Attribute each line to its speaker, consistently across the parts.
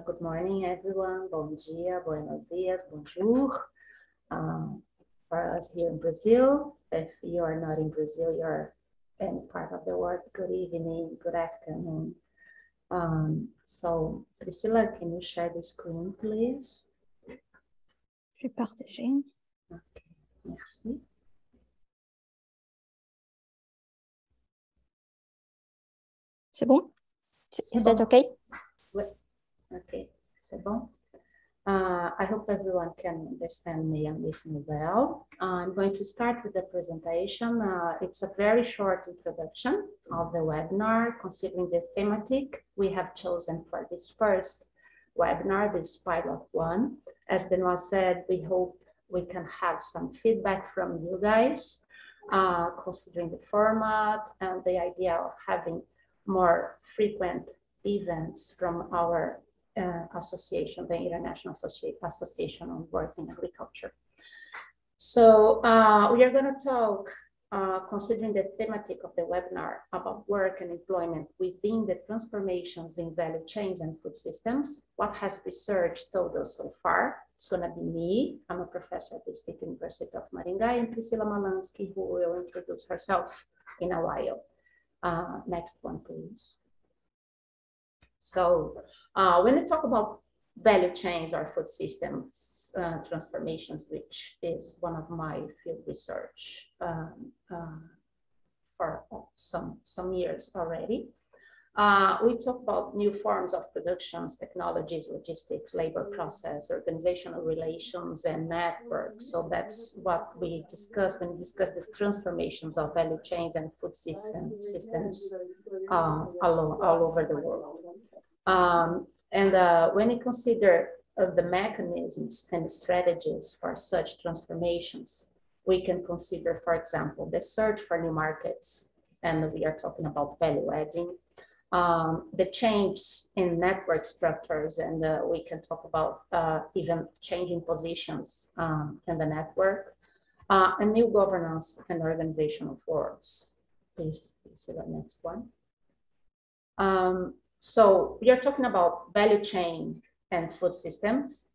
Speaker 1: Good morning, everyone. Bom dia, buenos dias, bonjour. For us here in Brazil, if you are not in Brazil, you're in part of the world, good evening, good afternoon. So, Priscilla, can you share the screen, please?
Speaker 2: Je vais partager.
Speaker 1: Okay, merci.
Speaker 2: C'est bon? Is that okay?
Speaker 1: Okay, c'est bon. I hope everyone can understand me and listen well. I'm going to start with the presentation. It's a very short introduction of the webinar, considering the thematic we have chosen for this first webinar, this pilot one. As Benoit said, we hope we can have some feedback from you guys, considering the format and the idea of having more frequent events from our association, the International Association on Work in Agriculture. So we are going to talk, considering the thematic of the webinar, about work and employment within the transformations in value chains and food systems. What has research told us so far? It's going to be me. I'm a professor at the State University of Maringá, and Priscilla Malansky, who will introduce herself in a while. Next one, please. So when we talk about value chains or food systems transformations, which is one of my field research for some years already, we talk about new forms of productions, technologies, logistics, labor process, organizational relations, and networks. So that's what we discuss when we discuss these transformations of value chains and food systems all over the world. When we consider the mechanisms and strategies for such transformations, we can consider, for example, the search for new markets, and we are talking about value adding, the changes in network structures, and we can talk about even changing positions in the network, and new governance and organizational forms. Please see the next one. So we are talking about value chain and food systems.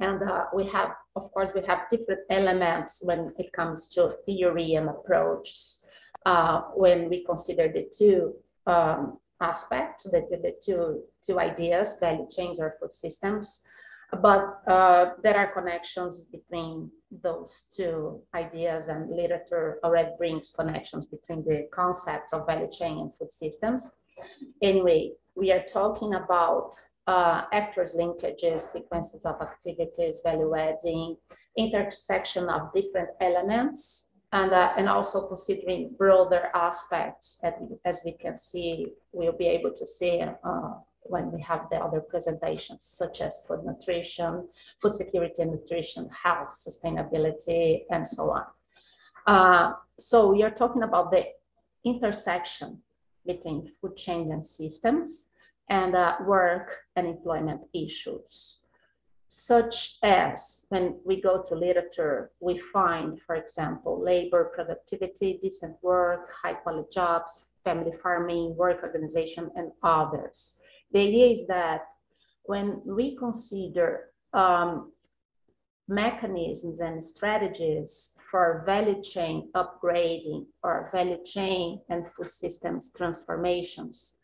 Speaker 1: And we have, of course, we have different elements when it comes to theory and approach when we consider the two aspects, the two ideas, value chains or food systems. But there are connections between those two ideas, and literature already brings connections between the concepts of value chain and food systems. Anyway, we are talking about actors, linkages, sequences of activities, value adding, intersection of different elements, and also considering broader aspects, as we can see, we'll be able to see when we have the other presentations, such as food nutrition, food security and nutrition, health, sustainability, and so on. So we are talking about the intersection between food chain and systems, and work and employment issues, such as when we go to literature, we find, for example, labor productivity, decent work, high quality jobs, family farming, work organization, and others. The idea is that when we consider mechanisms and strategies for value chain upgrading or value chain and food systems transformations,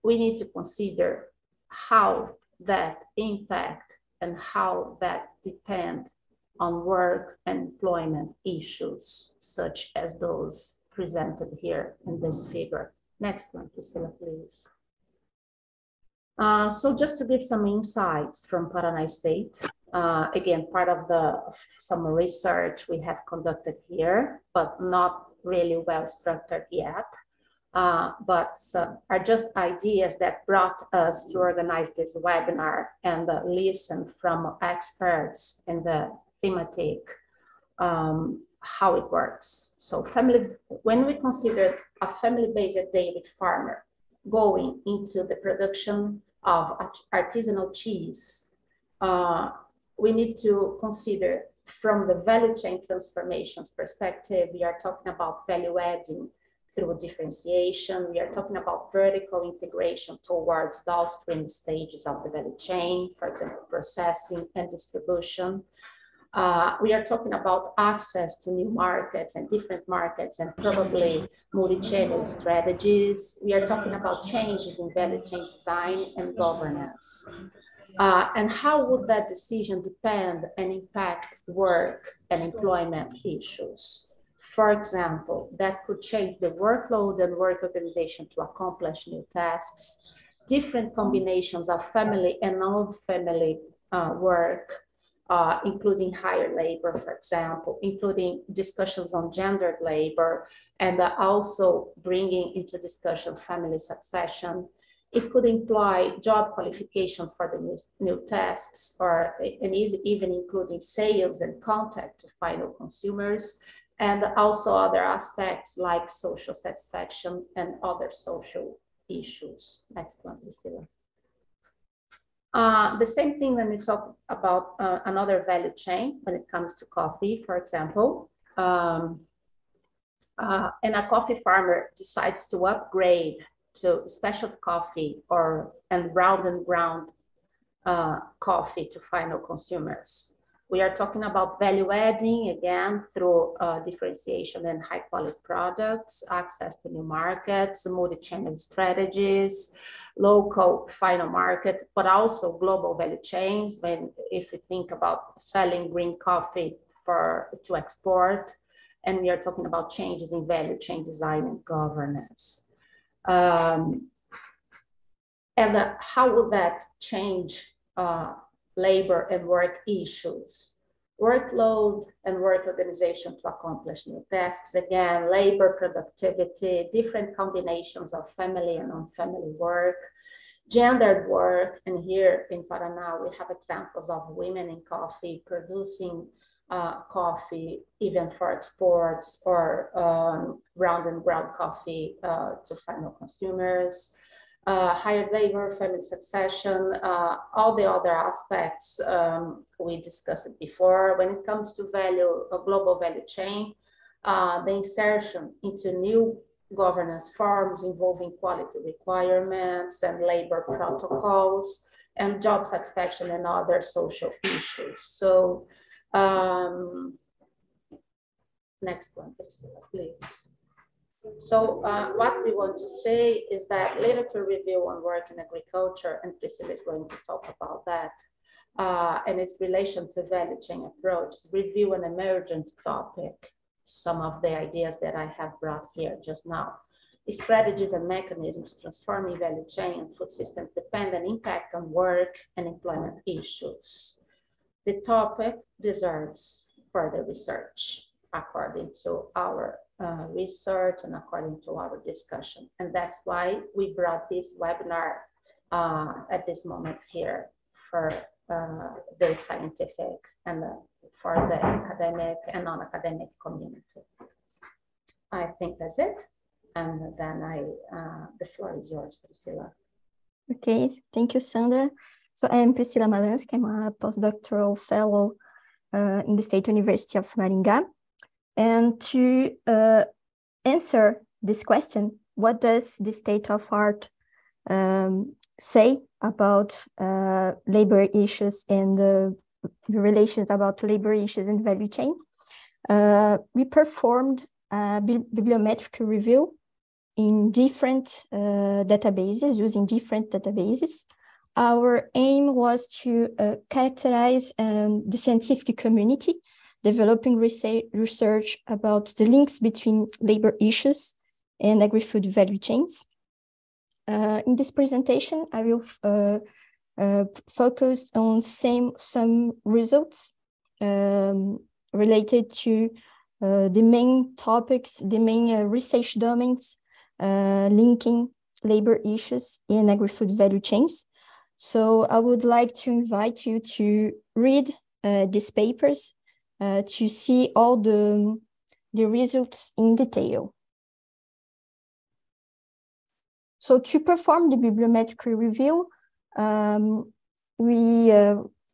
Speaker 1: we need to consider how that impact and how that depend on work and employment issues, such as those presented here in this figure. Next one, Priscilla, please. So just to give some insights from Paraná State, again, part of some research we have conducted here, but not really well structured yet, but are just ideas that brought us to organize this webinar and listen from experts in the thematic, how it works. So when we consider a family-based dairy farmer going into the production of artisanal cheese, we need to consider from the value chain transformations perspective, we are talking about value adding through differentiation. We are talking about vertical integration towards downstream stages of the value chain, for example, processing and distribution. We are talking about access to new markets and different markets and probably multi-channel strategies. We are talking about changes in value chain design and governance. And how would that decision depend and impact work and employment issues? For example, that could change the workload and work organization to accomplish new tasks, different combinations of family and non-family work, including higher labor, for example, including discussions on gendered labor, and also bringing into discussion family succession. It could imply job qualification for the new tasks, and even including sales and contact to final consumers, and also other aspects like social satisfaction and other social issues. Next one, Priscilla. The same thing when we talk about another value chain when it comes to coffee, for example. And a coffee farmer decides to upgrade to specialty coffee and round and ground coffee to final consumers. We are talking about value adding, again, through differentiation and high quality products, access to new markets, multi-channel strategies, local final market, but also global value chains. If we think about selling green coffee to export, and we are talking about changes in value chain design and governance. And how will that change labor and work issues? Workload and work organization to accomplish new tasks. Again, labor productivity, different combinations of family and non-family work, gendered work. And here in Paraná, we have examples of women in coffee producing coffee, even for exports, or round and ground coffee to final consumers. Higher labor, family succession, all the other aspects we discussed it before. When it comes to a global value chain, the insertion into new governance forms involving quality requirements and labor protocols and job satisfaction and other social issues. So next one, please. So what we want to say is that literature review on work in agriculture, and Priscilla is going to talk about that, and its relation to value chain approach, review an emergent topic, some of the ideas that I have brought here just now. Strategies and mechanisms transforming value chain and food systems depend on impact on work and employment issues. The topic deserves further research according to our research and according to our discussion. And that's why we brought this webinar at this moment here for the scientific and for the academic and non-academic community. I think that's it. And then the floor is yours, Priscilla.
Speaker 2: Okay, thank you, Sandra. So I'm Priscilla Malansky. I'm a postdoctoral fellow in the State University of Maringá. And to answer this question, what does the state of art say about labor issues and the relations about labor issues in the value chain? We performed a bibliometric review in different databases, using different databases. Our aim was to characterize the scientific community, developing research about the links between labor issues and agri-food value chains. In this presentation, I will focus on some results related to the main topics, the main research domains linking labor issues in agri-food value chains. So I would like to invite you to read these papers to see all the results in detail. So to perform the bibliometric review, we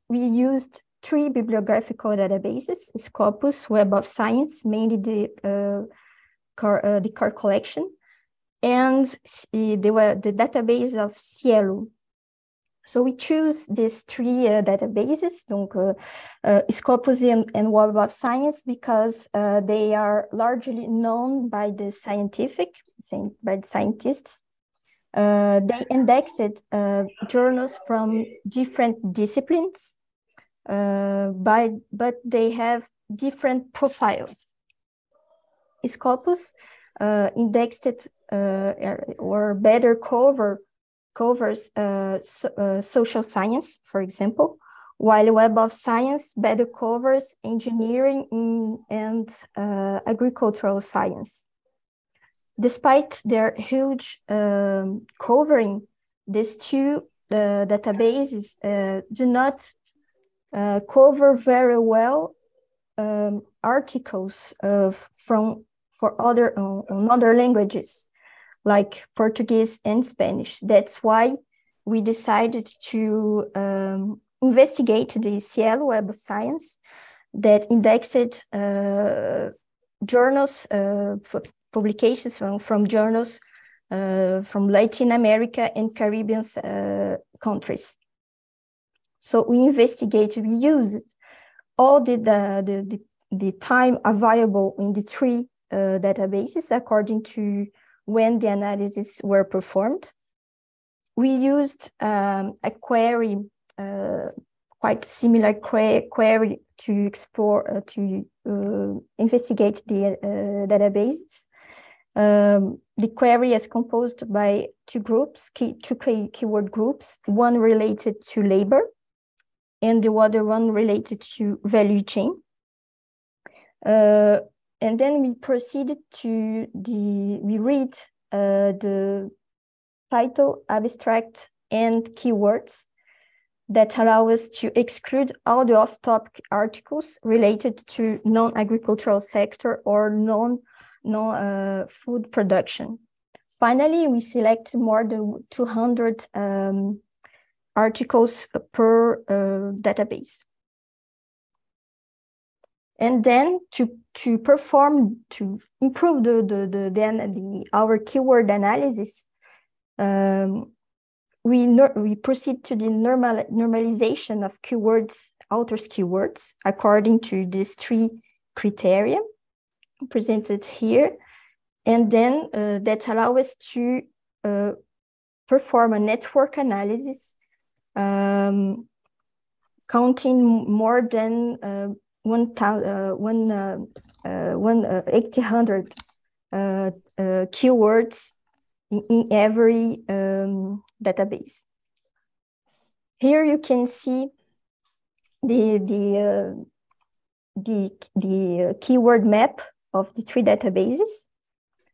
Speaker 2: used 3 bibliographical databases: Scopus, Web of Science, mainly the car collection, and the database of Cielo. So we choose these three databases, donc Scopus and Web of Science, because they are largely known by the scientists. They indexed journals from different disciplines, but they have different profiles. Scopus indexed or better covers social science, for example, while Web of Science better covers engineering and agricultural science. Despite their huge covering, these two databases do not cover very well articles for other languages, like Portuguese and Spanish. That's why we decided to investigate the Cielo Web of Science that indexed journals, publications from journals from Latin America and Caribbean countries. So we used all the time available in the three databases according to when the analyses were performed. We used a query, quite similar query to explore, to investigate the databases. The query is composed by two keyword groups, one related to labor and the other one related to value chain. And then we proceeded to we read the title, abstract, and keywords that allow us to exclude all the off-topic articles related to non-agricultural sector or non-food production. Finally, we select more than 200 articles per database. And then to improve our keyword analysis, we proceed to the normalization of keywords, authors' keywords, according to these three criteria presented here. And then that allow us to perform a network analysis, counting more than 800 keywords in every database. Here you can see the keyword map of the three databases.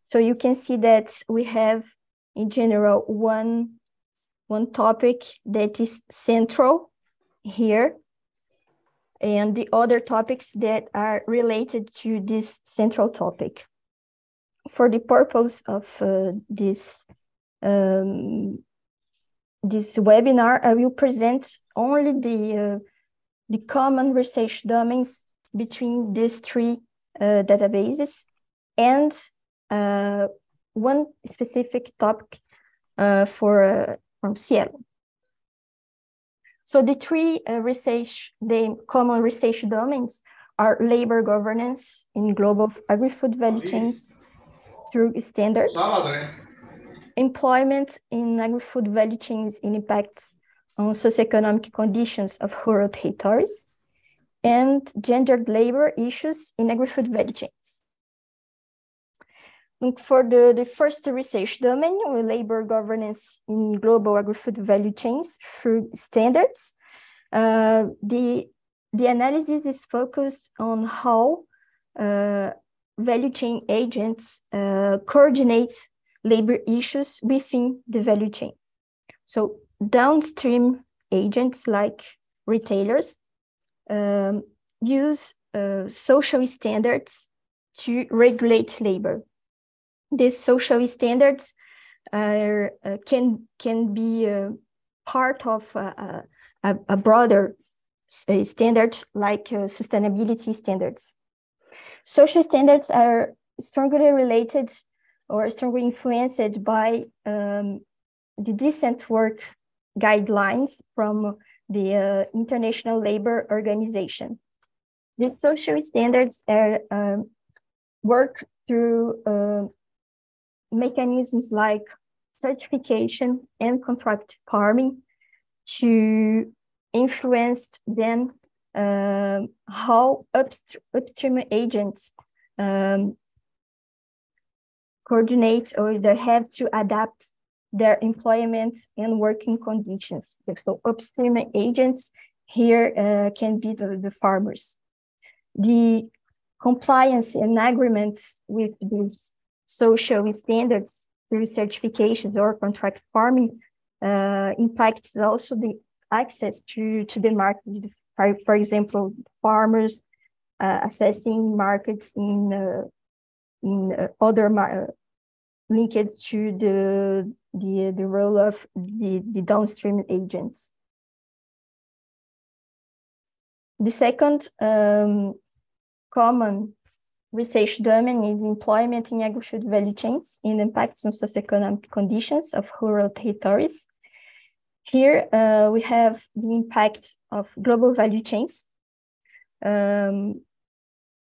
Speaker 2: So you can see that we have, in general, one topic that is central here, and the other topics that are related to this central topic. For the purpose of this webinar, I will present only the common research domains between these three databases and one specific topic from Cielo. So the three common research domains are labor governance in global agri-food value chains through standards, employment in agri-food value chains in impacts on socioeconomic conditions of rural territories, and gendered labor issues in agri-food value chains. And for the first research domain, labor governance in global agri-food value chains through standards, the analysis is focused on how value chain agents coordinate labor issues within the value chain. So downstream agents like retailers use social standards to regulate labor. These social standards can be part of a broader standard like sustainability standards. Social standards are strongly related or strongly influenced by the decent work guidelines from the International Labor Organization. The social standards work through mechanisms like certification and contract farming to influence then how upstream agents coordinate, or they have to adapt their employment and working conditions. So upstream agents here can be the farmers. The compliance and agreements with these social standards through certifications or contract farming impacts also the access to the market. For example, farmers assessing markets in other linked to the role of the downstream agents. The second common research domain is employment in agri-food value chains and impacts on socioeconomic conditions of rural territories. Here we have the impact of global value chains,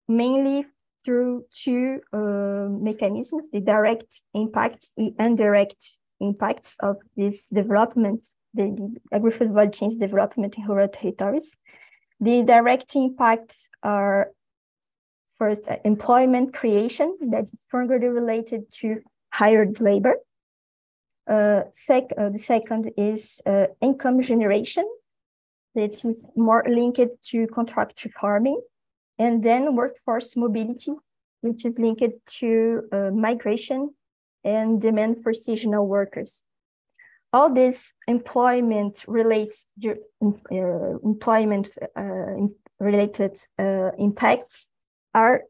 Speaker 2: mainly through two mechanisms: the direct impacts, the indirect impacts of this development, the agri-food value chains development in rural territories. The direct impacts are first employment creation, that is strongly related to hired labor. The second is income generation, that is more linked to contract farming. And then workforce mobility, which is linked to migration and demand for seasonal workers. All these employment related impacts are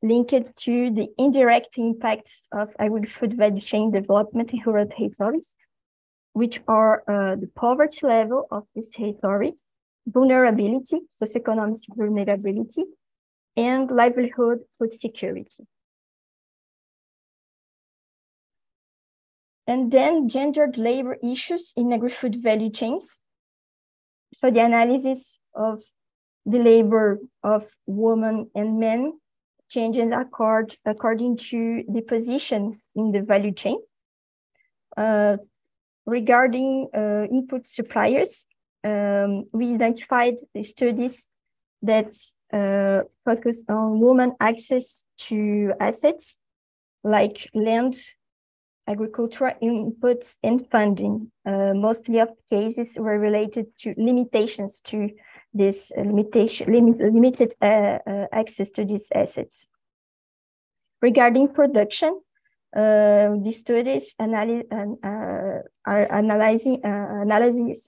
Speaker 2: linked to the indirect impacts of agri-food value chain development in rural territories, which are the poverty level of these territories, vulnerability, socioeconomic vulnerability, and livelihood food security. And then gendered labor issues in agri-food value chains. So the analysis of the labor of women and men changing according to the position in the value chain. Regarding input suppliers, we identified the studies that focus on women access to assets like land, agricultural inputs, and funding. Mostly of cases were related to limitations to this limited access to these assets. Regarding production, the studies analysis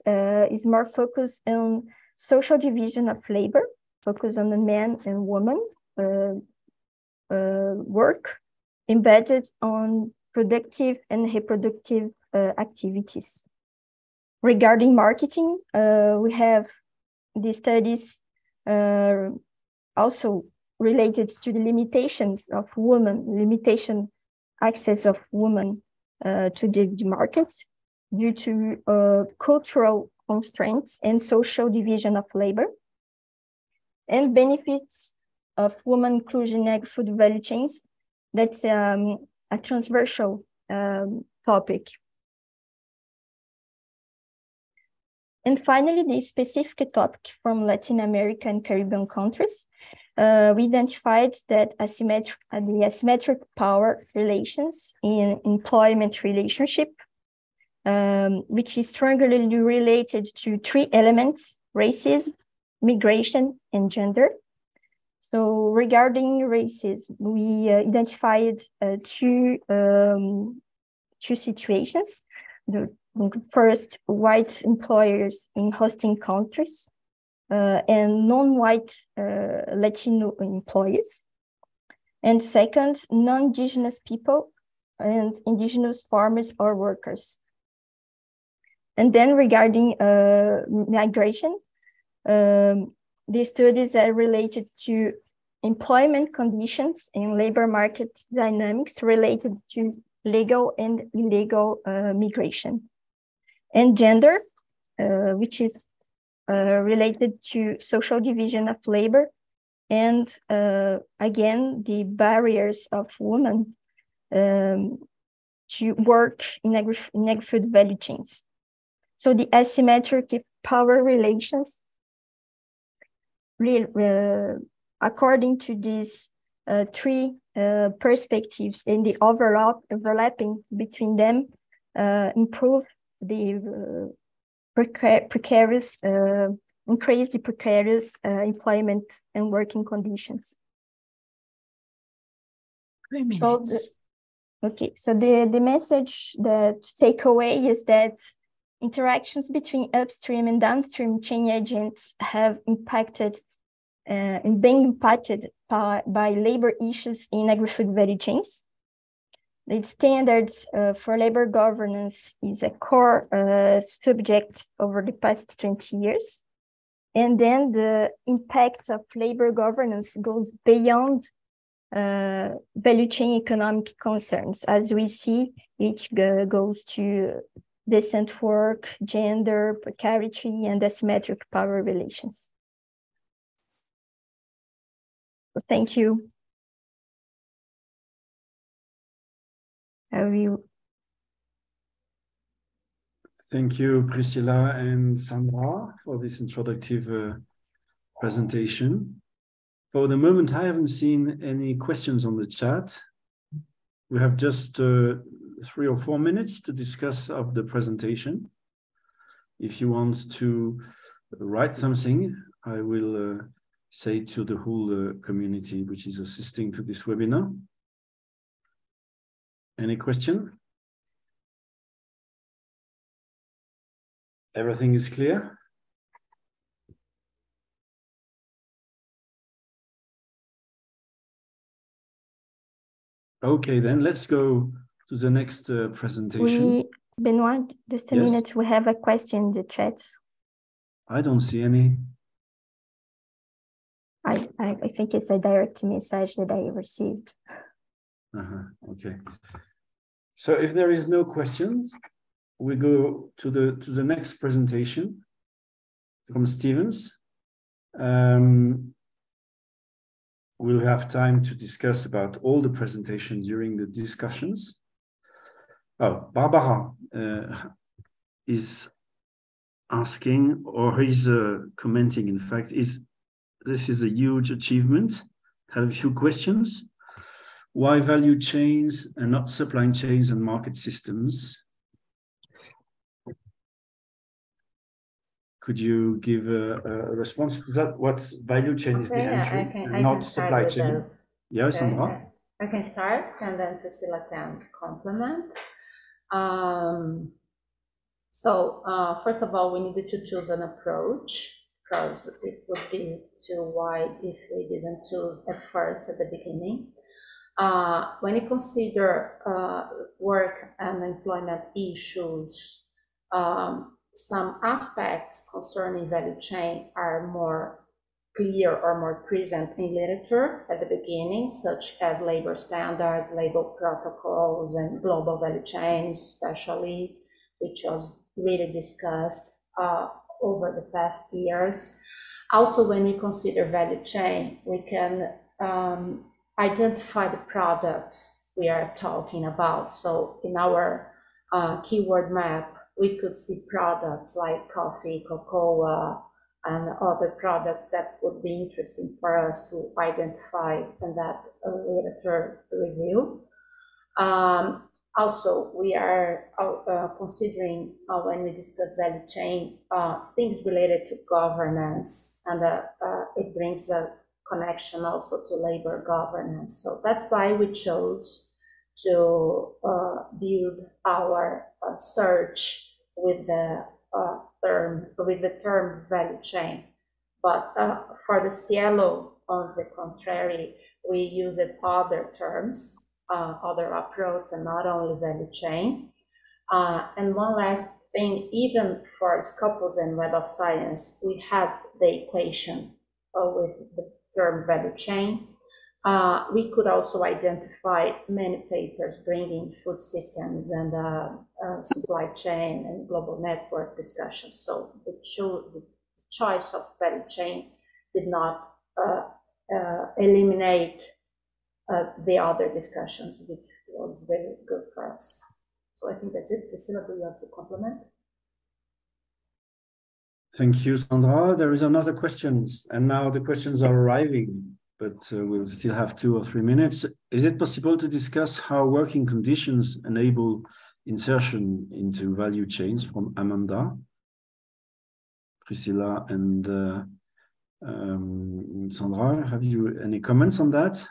Speaker 2: is more focused on social division of labor, focus on the men and women work embedded on productive and reproductive activities. Regarding marketing, we have the studies also related to the limitations of women, access of women to the markets due to cultural constraints and social division of labor, and benefits of women inclusion in agri-food value chains. That's a transversal topic. And finally, the specific topic from Latin America and Caribbean countries. We identified that the asymmetric power relations in employment relationship, which is strongly related to three elements: racism, migration, and gender. So regarding racism, we identified two situations. The first, white employers in hosting countries and non-white Latino employees. And second, non-Indigenous people and indigenous farmers or workers. And then regarding migration, the studies are related to employment conditions and labor market dynamics related to legal and illegal migration. And gender, which is related to social division of labor, and again, the barriers of women to work in agri-food value chains. So the asymmetric power relations, according to these three perspectives and the overlapping between them, improve the precarious, increase the precarious employment and working conditions.
Speaker 1: 3 minutes.
Speaker 2: So the message that take away is that interactions between upstream and downstream chain agents have impacted and being impacted by labor issues in agri-food value chains. The standards for labor governance is a core subject over the past 20 years. And then the impact of labor governance goes beyond value chain economic concerns. As we see, each goes to decent work, gender, precarity, and asymmetric power relations. So thank you.
Speaker 3: Thank you, Priscilla and Sandra, for this introductive presentation. For the moment, I haven't seen any questions on the chat. We have just 3 or 4 minutes to discuss of the presentation. If you want to write something, I will say to the whole community which is assisting to this webinar. Any question? Everything is clear? Okay, then let's go to the next presentation.
Speaker 2: Benoit, just a minute, we have a question in the chat.
Speaker 3: I don't see any.
Speaker 2: I think it's a direct message that I received.
Speaker 3: Okay. So if there is no questions, we go to the next presentation from Stevens. We'll have time to discuss about all the presentations during the discussions. Oh, Barbara is asking, or is commenting, in fact, this is a huge achievement. Have a few questions. Why value chains and not supply chains and market systems? Could you give a response to that? What's value chain is the entry, not supply chain? Yes, Sandra?
Speaker 1: I can start, and then Priscilla can complement. First of all, we needed to choose an approach because it would be too wide if we didn't choose at first at the beginning. When you consider work and employment issues, some aspects concerning value chain are more clear or more present in literature at the beginning, such as labor standards, labor protocols, and global value chains, especially, which was really discussed over the past years. Also, when we consider value chain, we can identify the products we are talking about. So in our keyword map, we could see products like coffee, cocoa, and other products that would be interesting for us to identify in that literature review. Also, we are considering when we discuss value chain, things related to governance, and it brings a connection also to labor governance. So that's why we chose to build our search with the term value chain. But for the Cielo, on the contrary, we used other terms, other approach, and not only value chain. And one last thing, even for Scopus and Web of Science, we had the equation with the term value chain. We could also identify many papers bringing food systems and supply chain and global network discussions. So the choice of value chain did not eliminate the other discussions, which was very good for us. So I think that's it. Priscilla, do you have to complement?
Speaker 3: Thank you, Sandra. There is another question, and now the questions are arriving, but we'll still have 2 or 3 minutes. Is it possible to discuss how working conditions enable insertion into value chains from Amanda, Priscilla, and Sandra? Have you any comments on that?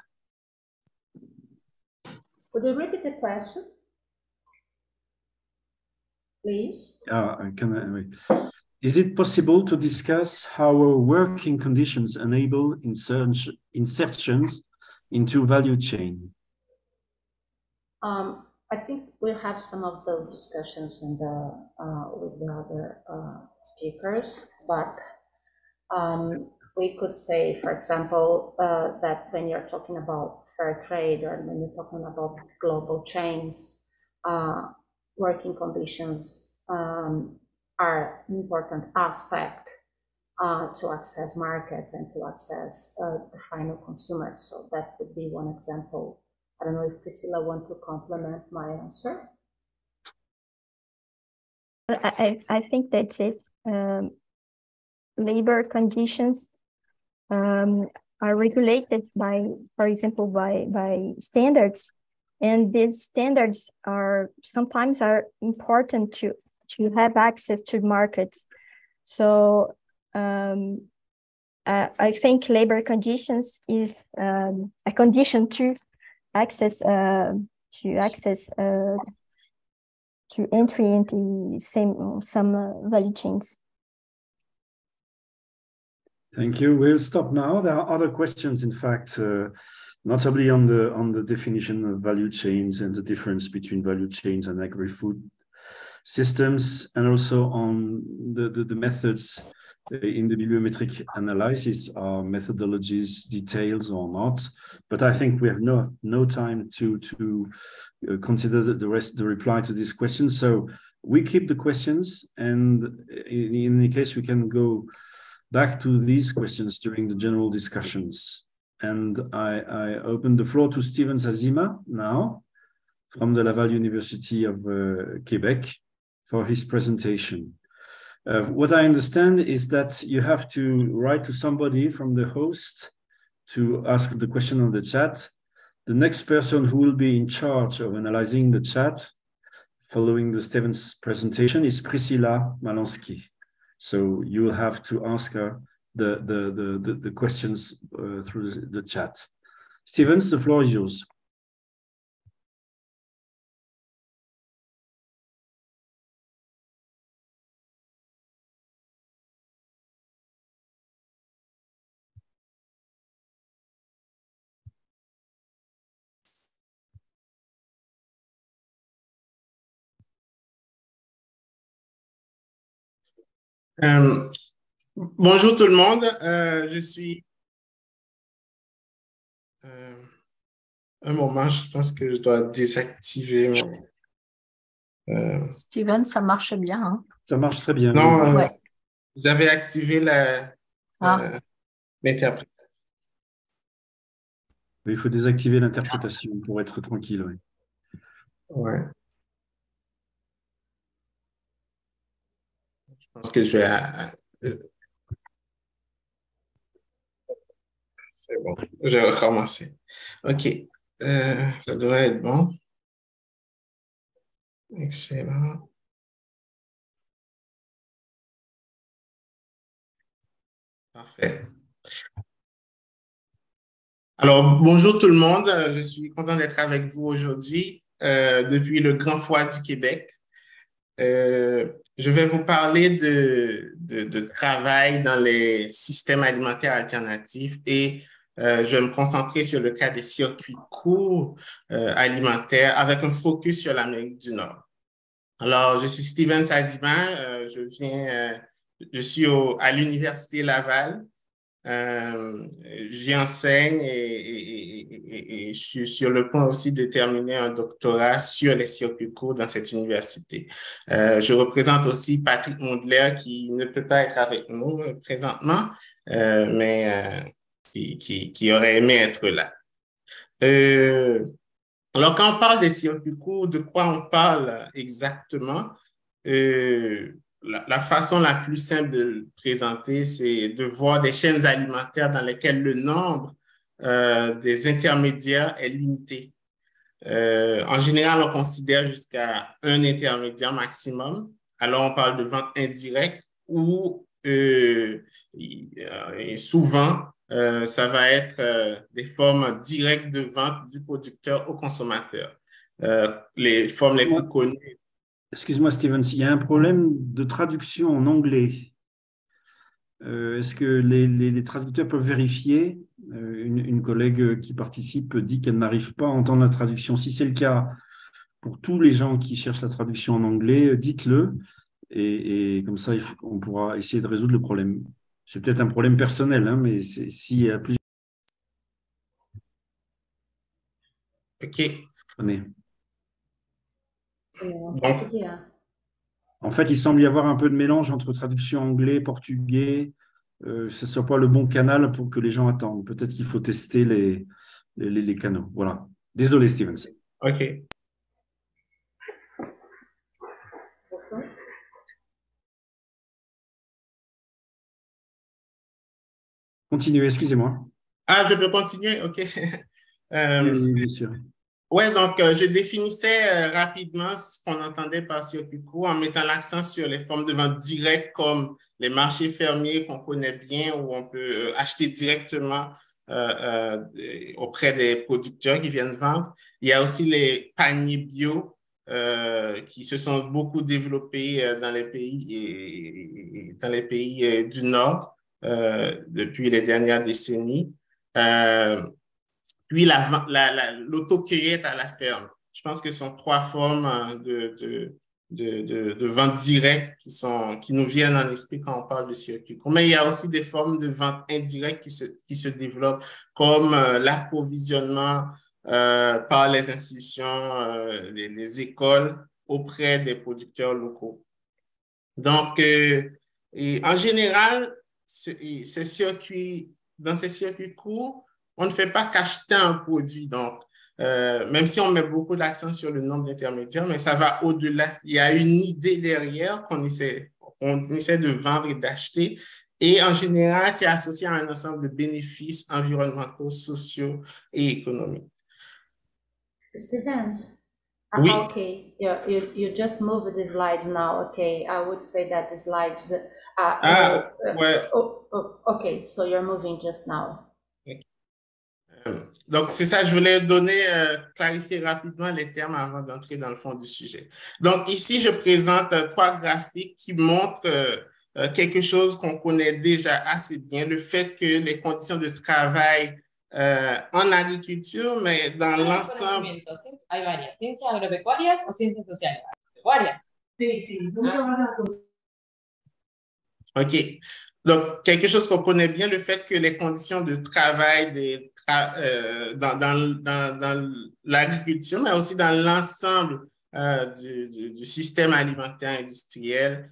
Speaker 1: Could you repeat the question, please?
Speaker 3: Is it possible to discuss how working conditions enable insertions into value chain?
Speaker 1: I think we'll have some of those discussions with the other speakers, but we could say, for example, that when you're talking about fair trade or when you're talking about global chains, working conditions are an important aspect to access markets and to access the final consumer. So that would be one example. I don't know if Priscilla wants to complement my answer.
Speaker 2: I think that's it. Labor conditions are regulated by, for example, by standards, and these standards are sometimes important to have access to markets. So I think labor conditions is a condition to access to entry into some value chains.
Speaker 3: Thank you. We'll stop now. There are other questions, in fact, notably on the definition of value chains and the difference between value chains and agri-food systems, and also on the methods in the bibliometric analysis, are methodologies details or not. But I think we have no time to consider the reply to this question. So we keep the questions, and in any case, we can go back to these questions during the general discussions. And I open the floor to Steven Zazima now from the Laval University of Quebec for his presentation. What I understand is that you have to write to somebody from the host to ask the question on the chat. The next person who will be in charge of analyzing the chat following the Steven's presentation is Priscilla Malonsky. So you will have to ask her the questions through the chat. Stevens, the floor is yours.
Speaker 4: Bonjour tout le monde, je suis... un moment, je pense que je dois désactiver
Speaker 5: Steven, ça marche bien. Hein?
Speaker 3: Ça marche très bien.
Speaker 4: Non,
Speaker 5: ouais.
Speaker 4: J'avais activé l'interprétation.
Speaker 3: Il faut désactiver l'interprétation pour être tranquille. Oui.
Speaker 4: Ouais. Je pense que je vais... C'est bon, je vais recommencer. OK, ça devrait être bon. Excellent. Parfait. Alors, bonjour tout le monde. Je suis content d'être avec vous aujourd'hui depuis le Grand Foire du Québec. Je vais vous parler de travail dans les systèmes alimentaires alternatifs et je vais me concentrer sur le cas des circuits courts alimentaires avec un focus sur l'Amérique du Nord. Alors, je suis Steven Zazima, je suis à l'Université Laval J'y enseigne et je suis sur le point aussi de terminer un doctorat sur les circuits courts dans cette université. Je représente aussi Patrick Mondler qui ne peut pas être avec nous présentement, mais qui aurait aimé être là. Alors, quand on parle des circuits courts, de quoi on parle exactement? La façon la plus simple de le présenter, c'est de voir des chaînes alimentaires dans lesquelles le nombre des intermédiaires est limité. En général, on considère jusqu'à un intermédiaire maximum. Alors, on parle de vente indirecte ou et souvent, ça va être des formes directes de vente du producteur au consommateur. Les formes les plus connues.
Speaker 3: Excuse-moi, Steven, s'il y a un problème de traduction en anglais, est-ce que les traducteurs peuvent vérifier? Une collègue qui participe dit qu'elle n'arrive pas à entendre la traduction. Si c'est le cas, pour tous les gens qui cherchent la traduction en anglais, dites-le. Et comme ça, on pourra essayer de résoudre le problème. C'est peut-être un problème personnel, hein, mais s'il y a plusieurs...
Speaker 4: OK.
Speaker 3: Prenez.
Speaker 4: Donc,
Speaker 3: en fait, il semble y avoir un peu de mélange entre traduction anglais, portugais. Ce ne soit pas le bon canal pour que les gens attendent. Peut-être qu'il faut tester les canaux. Voilà. Désolé, Stevens.
Speaker 4: OK.
Speaker 3: Continuez, excusez-moi.
Speaker 4: Ah, je peux continuer? OK.
Speaker 3: Oui, bien sûr.
Speaker 4: Oui, donc je définissais rapidement ce qu'on entendait par circuit court en mettant l'accent sur les formes de vente directes comme les marchés fermiers qu'on connaît bien où on peut acheter directement auprès des producteurs qui viennent vendre. Il y a aussi les paniers bio qui se sont beaucoup développés dans les pays du Nord depuis les dernières décennies. Puis l'autocueillette à la ferme. Je pense que ce sont trois formes de vente directe qui nous viennent en esprit quand on parle de circuit court. Mais il y a aussi des formes de vente indirecte qui se développent, comme l'approvisionnement par les institutions, les écoles auprès des producteurs locaux. Donc, en général, dans ces circuits courts, on ne fait pas qu'acheter un produit. Donc, même si on met beaucoup d'accent sur le nombre d'intermédiaires, mais ça va au-delà. Il y a une idée derrière qu'on essaie de vendre et d'acheter. Et en général, c'est associé à un ensemble de bénéfices environnementaux, sociaux et économiques.
Speaker 1: Stevens,
Speaker 4: oui.
Speaker 1: Okay, you just moved the slides now. Okay, I would say that the slides
Speaker 4: ouais.
Speaker 1: Okay, so you're moving just now.
Speaker 4: Donc, c'est ça, je voulais clarifier rapidement les termes avant d'entrer dans le fond du sujet. Donc, ici, je présente trois graphiques qui montrent quelque chose qu'on connaît déjà assez bien, le fait que les conditions de travail en agriculture, mais dans l'ensemble... OK. Donc, quelque chose qu'on connaît bien, le fait que les conditions de travail dans l'agriculture, mais aussi dans l'ensemble du système alimentaire industriel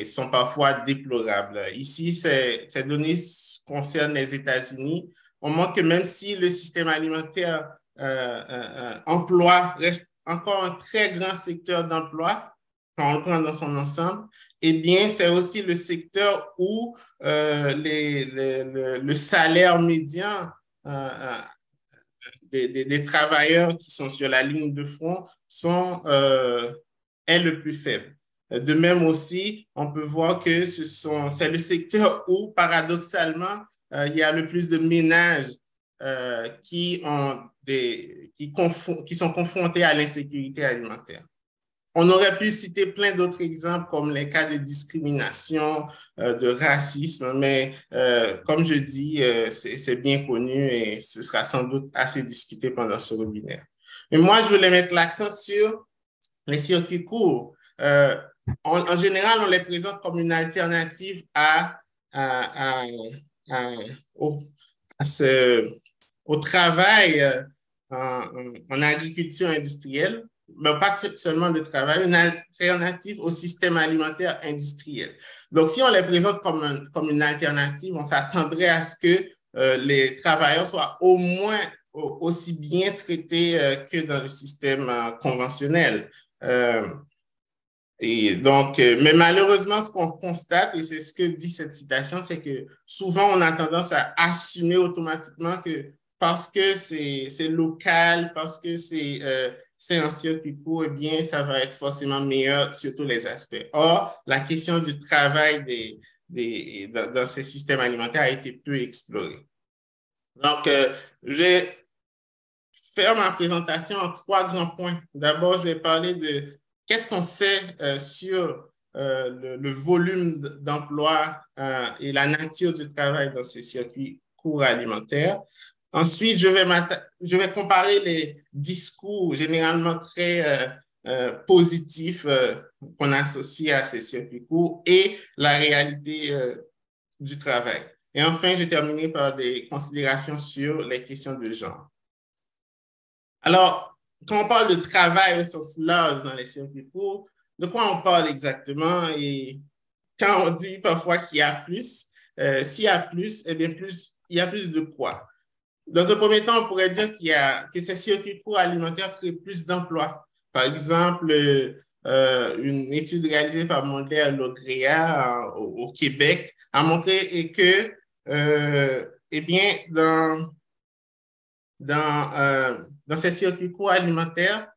Speaker 4: sont parfois déplorables. Ici, ces données concernent les États-Unis. On montre que même si le système alimentaire emploi reste encore un très grand secteur d'emploi, quand on le prend dans son ensemble, eh bien, c'est aussi le secteur où le salaire médian des travailleurs qui sont sur la ligne de front est le plus faible. De même aussi, on peut voir que c'est le secteur où, paradoxalement, il y a le plus de ménages qui sont confrontés à l'insécurité alimentaire. On aurait pu citer plein d'autres exemples comme les cas de discrimination, de racisme, mais comme je dis, c'est bien connu et ce sera sans doute assez discuté pendant ce webinaire. Mais moi, je voulais mettre l'accent sur les circuits courts. En général, on les présente comme une alternative à au travail en agriculture industrielle, mais pas seulement de travail, une alternative au système alimentaire industriel. Donc, si on les présente comme une alternative, on s'attendrait à ce que les travailleurs soient au moins aussi bien traités que dans le système conventionnel. Et donc, mais malheureusement, ce qu'on constate, et c'est ce que dit cette citation, c'est que souvent, on a tendance à assumer automatiquement que parce que c'est local, parce que c'est en circuit court, eh bien, ça va être forcément meilleur sur tous les aspects. Or, la question du travail dans ces systèmes alimentaires a été peu explorée. Donc, je vais faire ma présentation en 3 grands points. D'abord, je vais parler de qu'est-ce qu'on sait sur le volume d'emploi et la nature du travail dans ces circuits courts alimentaires. Ensuite, je vais comparer les discours généralement très positifs qu'on associe à ces circuits courts et la réalité du travail. Et enfin, je vais terminer par des considérations sur les questions de genre. Alors, quand on parle de travail au sens large dans les circuits courts, de quoi on parle exactement? Et quand on dit parfois qu'il y a plus, s'il y a plus, eh bien, il y a plus de quoi? Dans un premier temps, on pourrait dire que ces circuits courts alimentaires créent plus d'emplois. Par exemple, une étude réalisée par Mondler Logrea au Québec a montré que, eh bien, dans ces circuits courts alimentaires,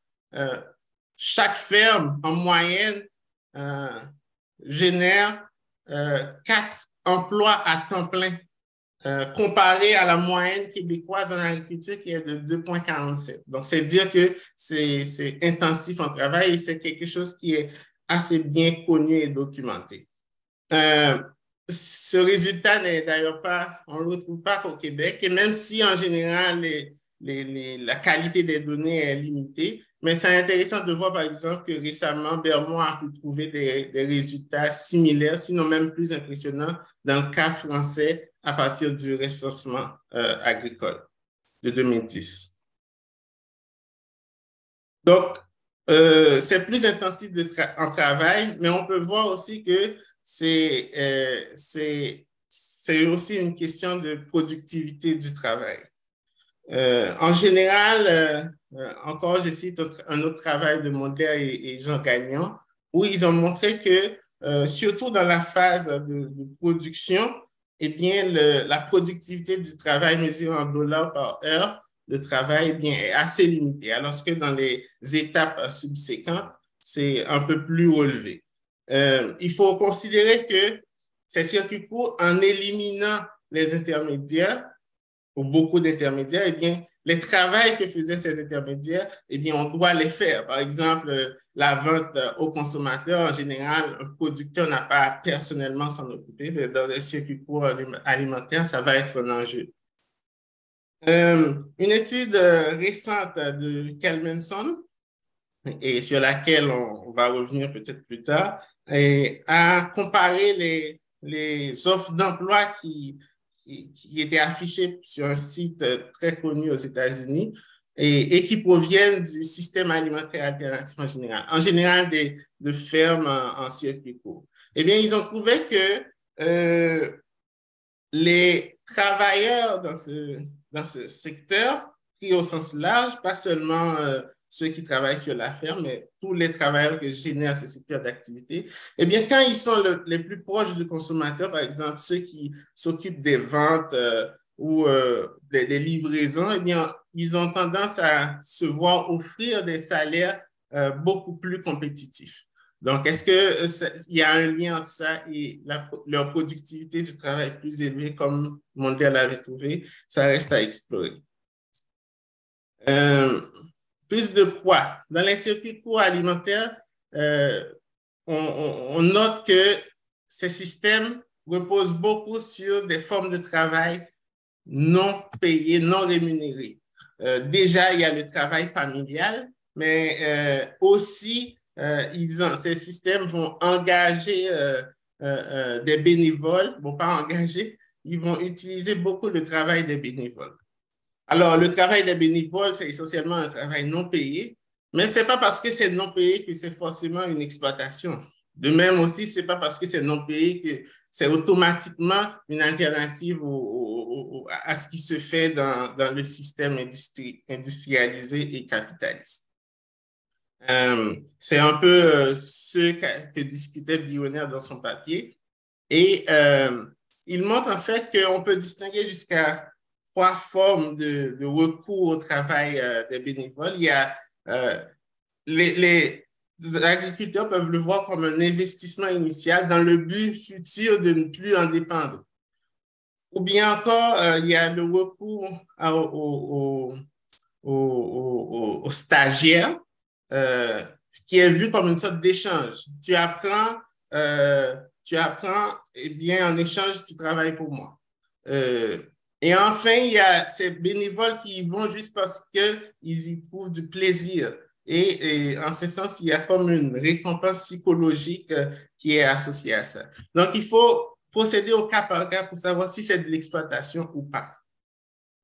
Speaker 4: chaque ferme, en moyenne, génère 4 emplois à temps plein, comparé à la moyenne québécoise en agriculture qui est de 2,47. Donc, c'est dire que c'est intensif en travail et c'est quelque chose qui est assez bien connu et documenté. Ce résultat n'est d'ailleurs pas, on ne le retrouve pas qu'au Québec, et même si en général la qualité des données est limitée, mais c'est intéressant de voir par exemple que récemment, Bermond a pu trouver des résultats similaires, sinon même plus impressionnants, dans le cas français à partir du recensement agricole de 2010. Donc, c'est plus intensif en travail, mais on peut voir aussi que c'est aussi une question de productivité du travail. En général, encore, je cite un autre travail de Mondler et Jean Gagnon, où ils ont montré que, surtout dans la phase de production, eh bien, la productivité du travail mesurée en dollars par heure de travail, eh bien, est assez limitée, alors que dans les étapes subséquentes, c'est un peu plus relevé. Il faut considérer que ces circuits courts, en éliminant les intermédiaires, ou beaucoup d'intermédiaires, eh bien, les travaux que faisaient ces intermédiaires, eh bien, on doit les faire. Par exemple, la vente aux consommateurs, en général, un producteur n'a pas à personnellement s'en occuper, mais dans les circuits courts alimentaires, ça va être un enjeu. Une étude récente de Kelmanson, et sur laquelle on va revenir peut-être plus tard, a comparé les offres d'emploi qui étaient affichées sur un site très connu aux États-Unis et qui proviennent du système alimentaire alternatif en général. En général, de fermes en circuit court. Eh bien, ils ont trouvé que les travailleurs dans ce secteur, pris au sens large, pas seulement ceux qui travaillent sur la ferme, mais tous les travailleurs que génère ce secteur d'activité, eh bien, quand ils sont les plus proches du consommateur, par exemple, ceux qui s'occupent des ventes ou des livraisons, eh bien, ils ont tendance à se voir offrir des salaires beaucoup plus compétitifs. Donc, est-ce qu'il y a un lien entre ça et leur productivité du travail plus élevée, comme Mondler l'avait trouvé? Ça reste à explorer. Plus de quoi? Dans les circuits courts alimentaires, on note que ces systèmes reposent beaucoup sur des formes de travail non payées, non rémunérées. Déjà, il y a le travail familial, mais aussi, ces systèmes vont engager des bénévoles, vont pas engager, ils vont utiliser beaucoup le travail des bénévoles. Alors, le travail des bénévoles, c'est essentiellement un travail non payé, mais ce n'est pas parce que c'est non payé que c'est forcément une exploitation. De même aussi, ce n'est pas parce que c'est non payé que c'est automatiquement une alternative à ce qui se fait dans le système industrialisé et capitaliste. C'est un peu ce que discutait Bionner dans son papier. Et il montre en fait qu'on peut distinguer jusqu'à 3 formes de recours au travail des bénévoles. Il y a les agriculteurs peuvent le voir comme un investissement initial dans le but futur de ne plus en dépendre. Ou bien encore, il y a le recours aux stagiaires, qui est vu comme une sorte d'échange. Tu apprends, et bien en échange, tu travailles pour moi. Et enfin, il y a ces bénévoles qui y vont juste parce qu'ils y trouvent du plaisir. Et en ce sens, il y a comme une récompense psychologique qui est associée à ça. Donc, il faut procéder au cas par cas pour savoir si c'est de l'exploitation ou pas.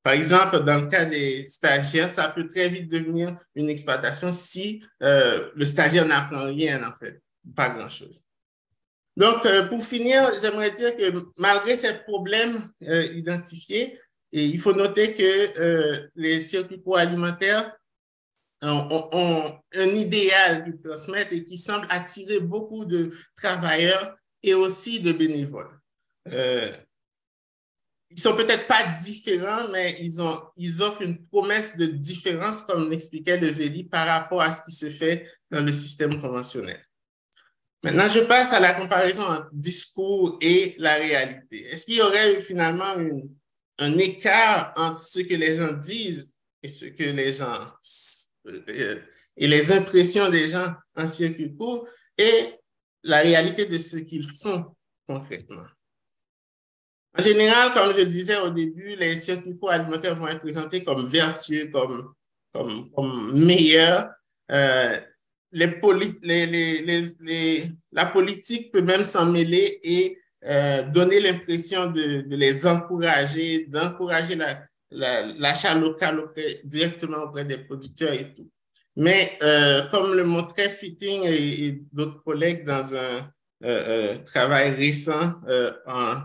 Speaker 4: Par exemple, dans le cas des stagiaires, ça peut très vite devenir une exploitation si le stagiaire n'apprend rien, en fait, pas grand-chose. Donc, pour finir, j'aimerais dire que malgré ces problèmes identifiés, il faut noter que les circuits courts alimentaires ont un idéal qu'ils transmettent et qui semble attirer beaucoup de travailleurs et aussi de bénévoles. Ils sont peut-être pas différents, mais ils offrent une promesse de différence, comme l'expliquait Levelli, par rapport à ce qui se fait dans le système conventionnel. Maintenant, je passe à la comparaison entre discours et la réalité. Est-ce qu'il y aurait finalement un écart entre ce que les gens disent et ce que les gens et les impressions des gens en circuit court et la réalité de ce qu'ils font concrètement? En général, comme je le disais au début, les circuits courts alimentaires vont être présentés comme vertueux, comme meilleurs. La politique peut même s'en mêler et donner l'impression de les encourager, d'encourager l'achat local directement auprès des producteurs et tout. Mais comme le montrait Fitting et d'autres collègues dans un travail récent en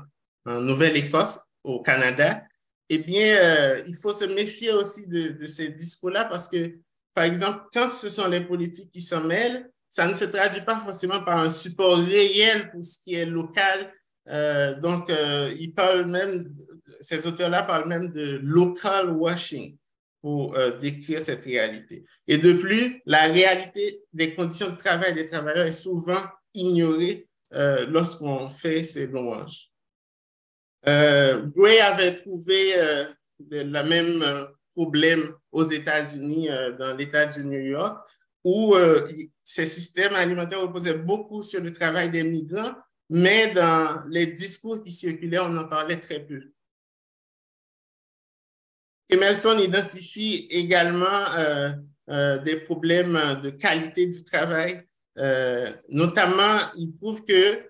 Speaker 4: Nouvelle-Écosse, au Canada, eh bien, il faut se méfier aussi de ces discours-là parce que, par exemple, quand ce sont les politiques qui s'en mêlent, ça ne se traduit pas forcément par un support réel pour ce qui est local. Donc, ils parlent même, ces auteurs-là parlent même de local washing pour décrire cette réalité. Et de plus, la réalité des conditions de travail des travailleurs est souvent ignorée lorsqu'on fait ces louanges. Gray avait trouvé le même problème aux États-Unis, dans l'État du New York, où ces systèmes alimentaires reposaient beaucoup sur le travail des migrants, mais dans les discours qui circulaient, on en parlait très peu. Emerson identifie également des problèmes de qualité du travail. Notamment, il trouve que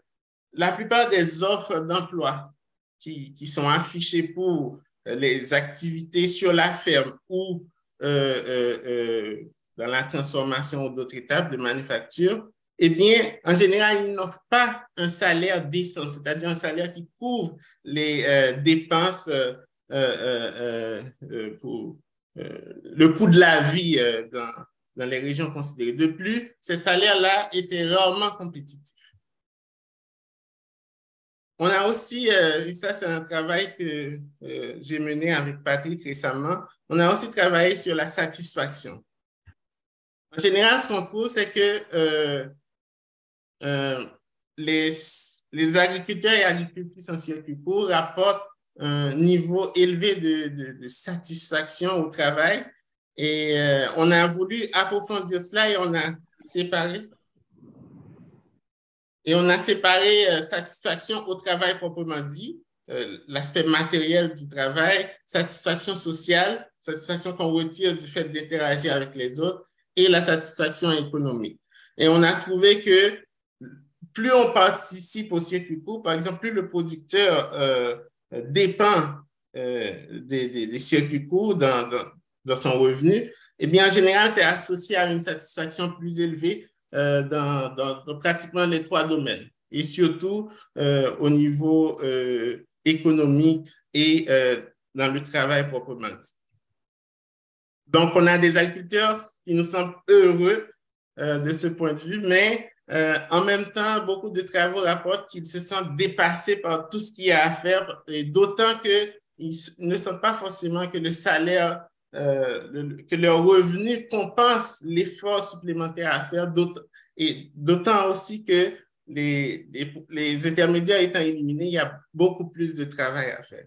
Speaker 4: la plupart des offres d'emploi qui sont affichées pour les activités sur la ferme ou dans la transformation ou d'autres étapes de manufacture, eh bien, en général, ils n'offrent pas un salaire décent, c'est-à-dire un salaire qui couvre les dépenses pour le coût de la vie dans les régions considérées. De plus, ces salaires-là étaient rarement compétitifs. On a aussi, et ça c'est un travail que j'ai mené avec Patrick récemment, on a aussi travaillé sur la satisfaction. En général, ce qu'on trouve, c'est que les agriculteurs et agricultrices en circuit court rapportent un niveau élevé de satisfaction au travail. Et on a voulu approfondir cela et on a séparé. Et on a séparé satisfaction au travail proprement dit, l'aspect matériel du travail, satisfaction sociale, satisfaction qu'on retire du fait d'interagir avec les autres, et la satisfaction économique. Et on a trouvé que plus on participe au circuit court, par exemple, plus le producteur dépend des circuits courts dans son revenu, eh bien, en général, c'est associé à une satisfaction plus élevée dans pratiquement les 3 domaines, et surtout au niveau économique et dans le travail proprement dit. Donc, on a des agriculteurs qui nous semblent heureux de ce point de vue, mais en même temps, beaucoup de travaux rapportent qu'ils se sentent dépassés par tout ce qu'il y a à faire, et d'autant qu'ils ne sentent pas forcément que le salaire, que leur revenu compense l'effort supplémentaire à faire, et d'autant aussi que les intermédiaires étant éliminés, il y a beaucoup plus de travail à faire.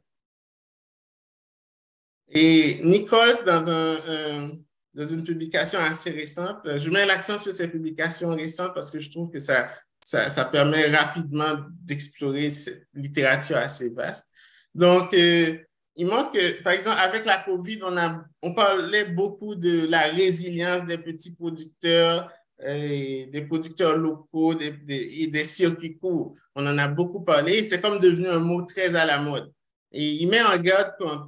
Speaker 4: Et Nichols, dans une publication assez récente, je mets l'accent sur ces publications récentes parce que je trouve que ça permet rapidement d'explorer cette littérature assez vaste. Donc, il manque, par exemple, avec la COVID, on parlait beaucoup de la résilience des petits producteurs, des producteurs locaux et des circuits courts. On en a beaucoup parlé. C'est comme devenu un mot très à la mode. Et il met en garde contre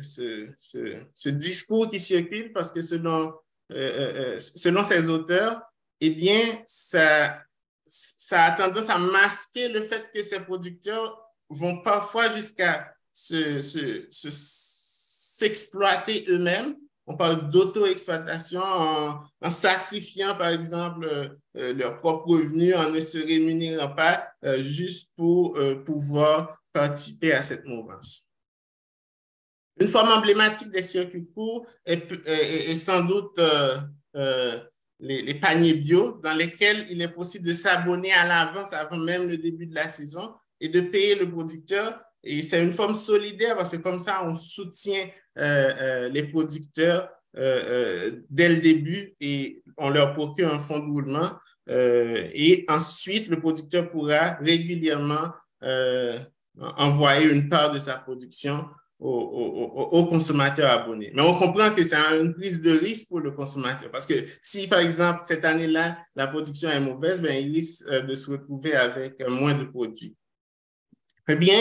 Speaker 4: ce discours qui circule parce que selon ces auteurs, eh bien, ça a tendance à masquer le fait que ces producteurs vont parfois jusqu'à s'exploiter eux-mêmes. On parle d'auto-exploitation en sacrifiant, par exemple, leur propre revenu, en ne se rémunérant pas juste pour pouvoir participer à cette mouvance. Une forme emblématique des circuits courts est sans doute les paniers bio, dans lesquels il est possible de s'abonner à l'avance avant même le début de la saison et de payer le producteur. Et c'est une forme solidaire parce que comme ça, on soutient les producteurs dès le début et on leur procure un fonds de roulement. Et ensuite, le producteur pourra régulièrement envoyer une part de sa production aux consommateurs abonnés. Mais on comprend que c'est une prise de risque pour le consommateur parce que si, par exemple, cette année-là, la production est mauvaise, bien, il risque de se retrouver avec moins de produits. Eh bien,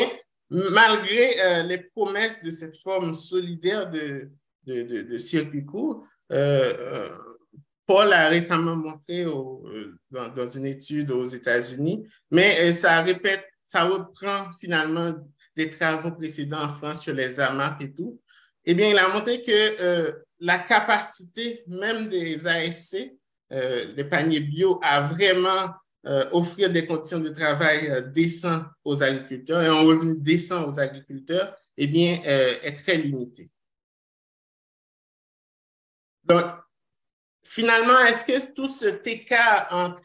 Speaker 4: malgré les promesses de cette forme solidaire de circuit court, Paul a récemment montré dans une étude aux États-Unis, mais ça reprend finalement des travaux précédents en France sur les AMAP et tout, eh bien, il a montré que la capacité même des ASC, des paniers bio, à vraiment offrir des conditions de travail décentes aux agriculteurs et un revenu décent aux agriculteurs, eh bien, est très limitée. Donc, finalement, est-ce que tout cet écart entre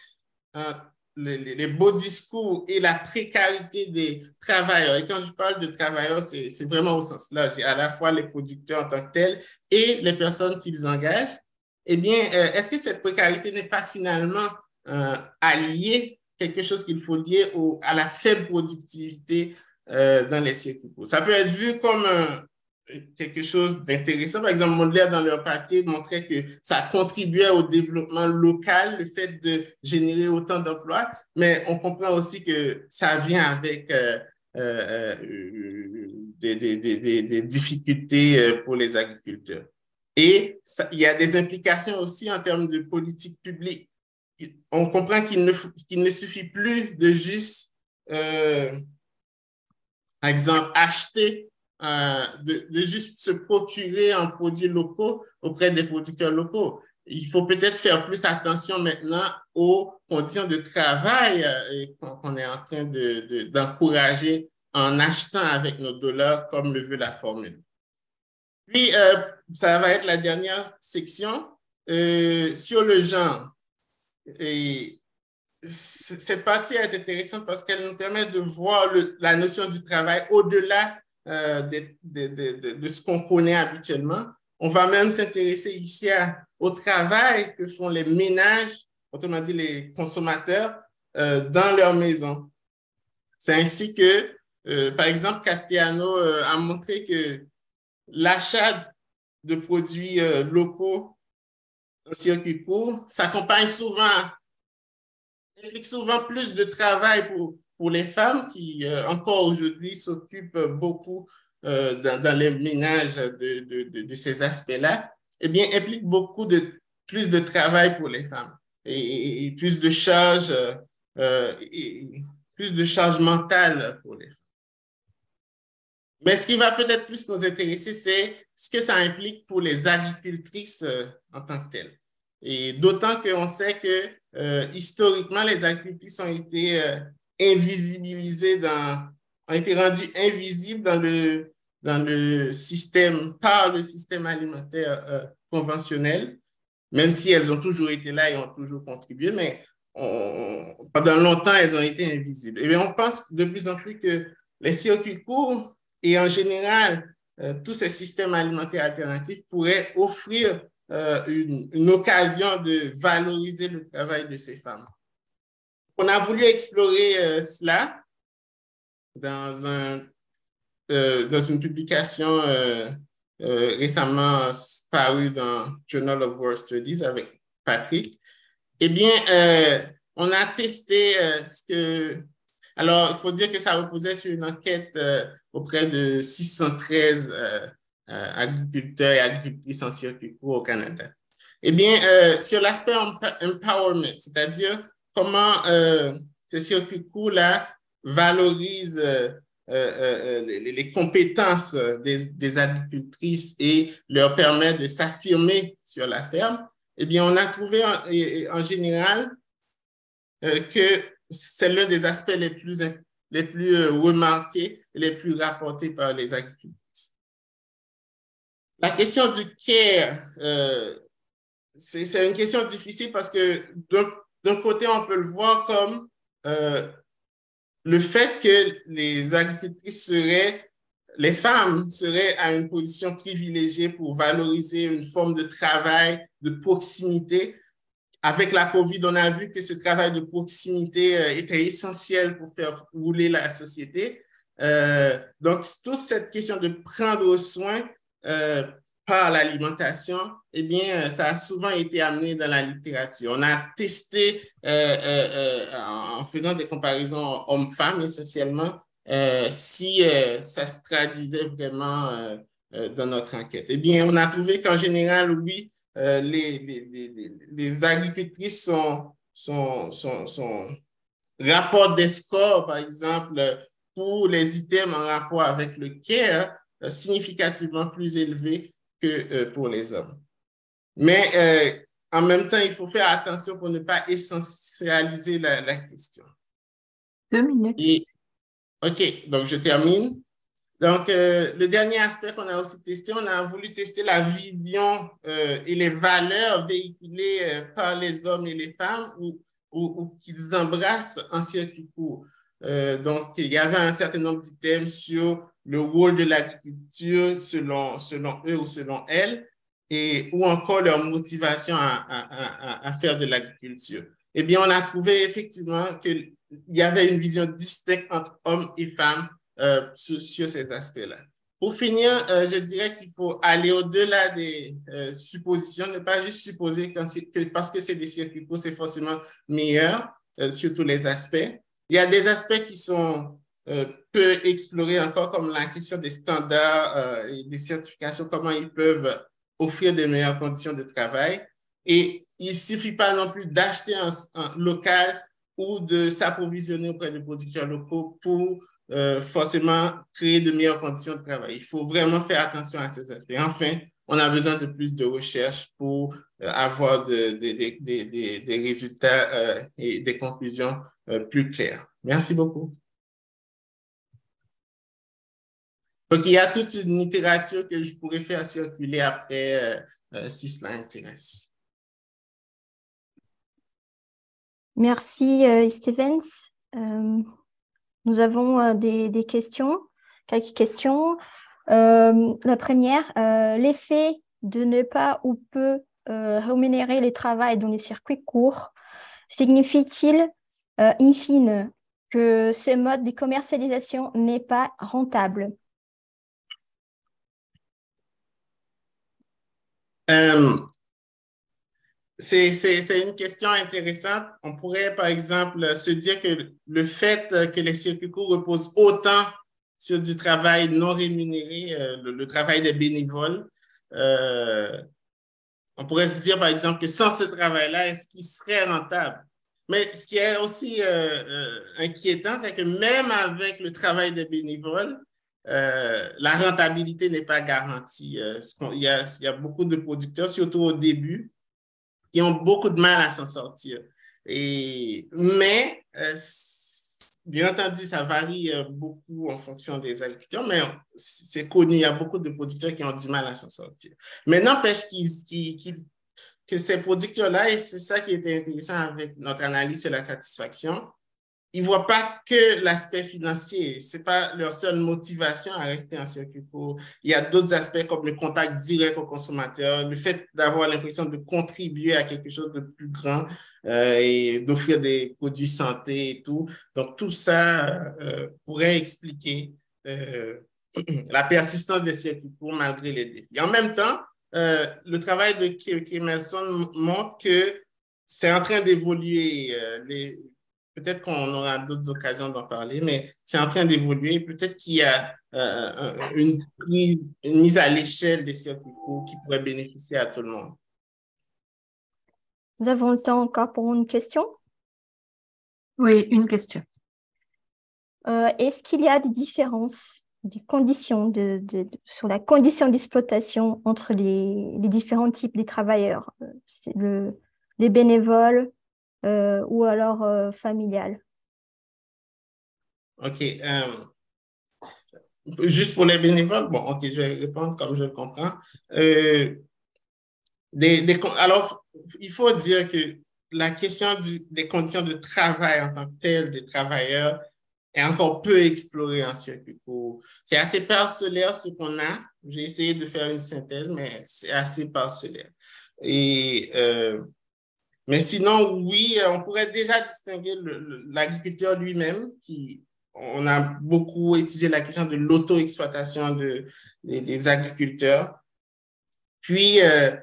Speaker 4: les beaux discours et la précarité des travailleurs, et quand je parle de travailleurs, c'est vraiment au sens là, j'ai à la fois les producteurs en tant que tels et les personnes qu'ils engagent, eh bien, est-ce que cette précarité n'est pas finalement alliée, quelque chose qu'il faut lier à la faible productivité dans les circuits courts? Ça peut être vu comme quelque chose d'intéressant. Par exemple, Mondler, dans leur papier, montrait que ça contribuait au développement local, le fait de générer autant d'emplois, mais on comprend aussi que ça vient avec des difficultés pour les agriculteurs. Et il y a des implications aussi en termes de politique publique. On comprend qu'il ne suffit plus de juste, par exemple, acheter de juste se procurer un produit local auprès des producteurs locaux. Il faut peut-être faire plus attention maintenant aux conditions de travail qu'on est en train d'encourager en achetant avec nos dollars, comme le veut la formule. Puis, ça va être la dernière section sur le genre. Et cette partie est intéressante parce qu'elle nous permet de voir la notion du travail au-delà de ce qu'on connaît habituellement. On va même s'intéresser ici au travail que font les ménages, autrement dit les consommateurs, dans leur maison. C'est ainsi que, par exemple, Castellano a montré que l'achat de produits locaux en circuit court s'accompagne souvent, implique souvent plus de travail pour les femmes qui, encore aujourd'hui, s'occupent beaucoup dans les ménages de ces aspects-là, eh bien, implique beaucoup plus de travail pour les femmes et plus de charges mentales pour les femmes. Mais ce qui va peut-être plus nous intéresser, c'est ce que ça implique pour les agricultrices en tant que telles. Et d'autant qu'on sait que historiquement, les agricultrices ont été invisibilisées ont été rendues invisibles dans le système, par le système alimentaire conventionnel, même si elles ont toujours été là et ont toujours contribué, mais pendant longtemps, elles ont été invisibles. Et bien, on pense de plus en plus que les circuits courts et en général, tous ces systèmes alimentaires alternatifs pourraient offrir une occasion de valoriser le travail de ces femmes. On a voulu explorer cela dans une publication récemment parue dans Journal of World Studies avec Patrick. Eh bien, on a testé ce que... Alors, il faut dire que ça reposait sur une enquête auprès de 613 agriculteurs et agricultrices en circuit court au Canada. Eh bien, sur l'aspect empowerment, c'est-à-dire comment ces circuits courts-là valorisent les compétences des agricultrices et leur permettent de s'affirmer sur la ferme, eh bien, on a trouvé en général que c'est l'un des aspects les plus remarqués et les plus rapportés par les agricultrices. La question du care, c'est une question difficile parce que d'un côté, on peut le voir comme le fait que les agricultrices les femmes seraient à une position privilégiée pour valoriser une forme de travail de proximité. Avec la COVID, on a vu que ce travail de proximité était essentiel pour faire rouler la société. Donc, toute cette question de prendre soin par l'alimentation, eh bien, ça a souvent été amené dans la littérature. On a testé, en faisant des comparaisons hommes-femmes essentiellement, si ça se traduisait vraiment dans notre enquête. Eh bien, on a trouvé qu'en général, oui, les agricultrices rapportent des scores, par exemple, pour les items en rapport avec le care, significativement plus élevés que pour les hommes. Mais en même temps, il faut faire attention pour ne pas essentialiser la question.
Speaker 5: 2 minutes.
Speaker 4: OK, donc je termine. Donc, le dernier aspect qu'on a aussi testé, on a voulu tester la vision et les valeurs véhiculées par les hommes et les femmes ou qu'ils embrassent en circuit court. Donc, il y avait un certain nombre d'items sur le rôle de l'agriculture selon eux ou selon elles, ou encore leur motivation à faire de l'agriculture. Eh bien, on a trouvé effectivement qu'il y avait une vision distincte entre hommes et femmes sur ces aspects-là. Pour finir, je dirais qu'il faut aller au-delà des suppositions, ne pas juste supposer que parce que c'est des circuits courts, c'est forcément meilleur sur tous les aspects. Il y a des aspects qui sont peu explorés encore, comme la question des standards et des certifications, comment ils peuvent offrir de meilleures conditions de travail. Et il ne suffit pas non plus d'acheter un local ou de s'approvisionner auprès de producteurs locaux pour forcément créer de meilleures conditions de travail. Il faut vraiment faire attention à ces aspects. Enfin, on a besoin de plus de recherche pour avoir des résultats et des conclusions plus claires. Merci beaucoup. Donc, il y a toute une littérature que je pourrais faire circuler après si cela intéresse.
Speaker 2: Merci, Stevens. Nous avons des questions, quelques questions. La première, l'effet de ne pas ou peu rémunérer les travails dans les circuits courts signifie-t-il, in fine, que ce mode de commercialisation n'est pas rentable?
Speaker 4: C'est une question intéressante. On pourrait, par exemple, se dire que le fait que les circuits courts reposent autant sur du travail non rémunéré, le travail des bénévoles, on pourrait se dire, par exemple, que sans ce travail-là, est-ce qu'il serait rentable? Mais ce qui est aussi inquiétant, c'est que même avec le travail des bénévoles, la rentabilité n'est pas garantie. Il y a beaucoup de producteurs, surtout au début, qui ont beaucoup de mal à s'en sortir. Mais, bien entendu, ça varie beaucoup en fonction des agriculteurs, mais c'est connu, il y a beaucoup de producteurs qui ont du mal à s'en sortir. Mais n'empêche que ces producteurs-là, et c'est ça qui était intéressant avec notre analyse sur la satisfaction, ils ne voient pas que l'aspect financier. Ce n'est pas leur seule motivation à rester en circuit court. Il y a d'autres aspects comme le contact direct au consommateur, le fait d'avoir l'impression de contribuer à quelque chose de plus grand et d'offrir des produits santé et tout. Donc, tout ça pourrait expliquer la persistance des circuits courts malgré les défis. Et en même temps, le travail de Kemelson montre que c'est en train d'évoluer. Peut-être qu'on aura d'autres occasions d'en parler, mais c'est en train d'évoluer. Peut-être qu'il y a une mise à l'échelle des circuits courts qui pourrait bénéficier à tout le monde.
Speaker 2: Nous avons le temps encore pour une question?
Speaker 5: Oui, une question.
Speaker 2: Est-ce qu'il y a des différences, des conditions sur la condition d'exploitation entre les différents types de travailleurs, les bénévoles ou alors familiales?
Speaker 4: OK. Juste pour les bénévoles, bon, OK, je vais répondre comme je le comprends. Alors, il faut dire que la question des conditions de travail en tant que telles des travailleurs est encore peu explorée en circuit court. C'est assez parcellaire ce qu'on a. J'ai essayé de faire une synthèse, mais c'est assez parcellaire. Mais sinon, oui, on pourrait déjà distinguer l'agriculteur lui-même on a beaucoup étudié la question de l'auto-exploitation des agriculteurs. Puis, il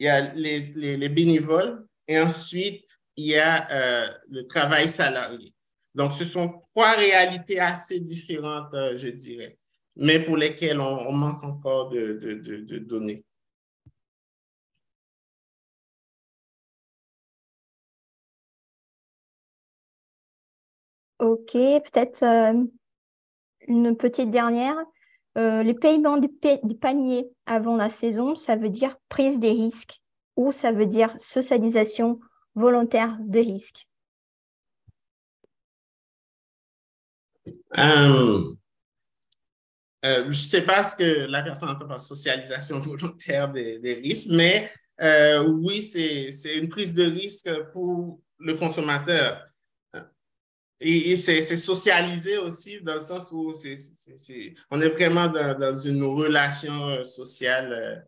Speaker 4: y a les bénévoles et ensuite, il y a le travail salarié. Donc, ce sont trois réalités assez différentes, je dirais, mais pour lesquelles on manque encore de données.
Speaker 2: OK, peut-être une petite dernière. Les paiements des paniers avant la saison, ça veut dire prise des risques ou ça veut dire socialisation volontaire de risques?
Speaker 4: Je ne sais pas ce que la personne entend par socialisation volontaire des risques, mais oui, c'est une prise de risque pour le consommateur. Et c'est socialisé aussi dans le sens où on est vraiment dans une relation sociale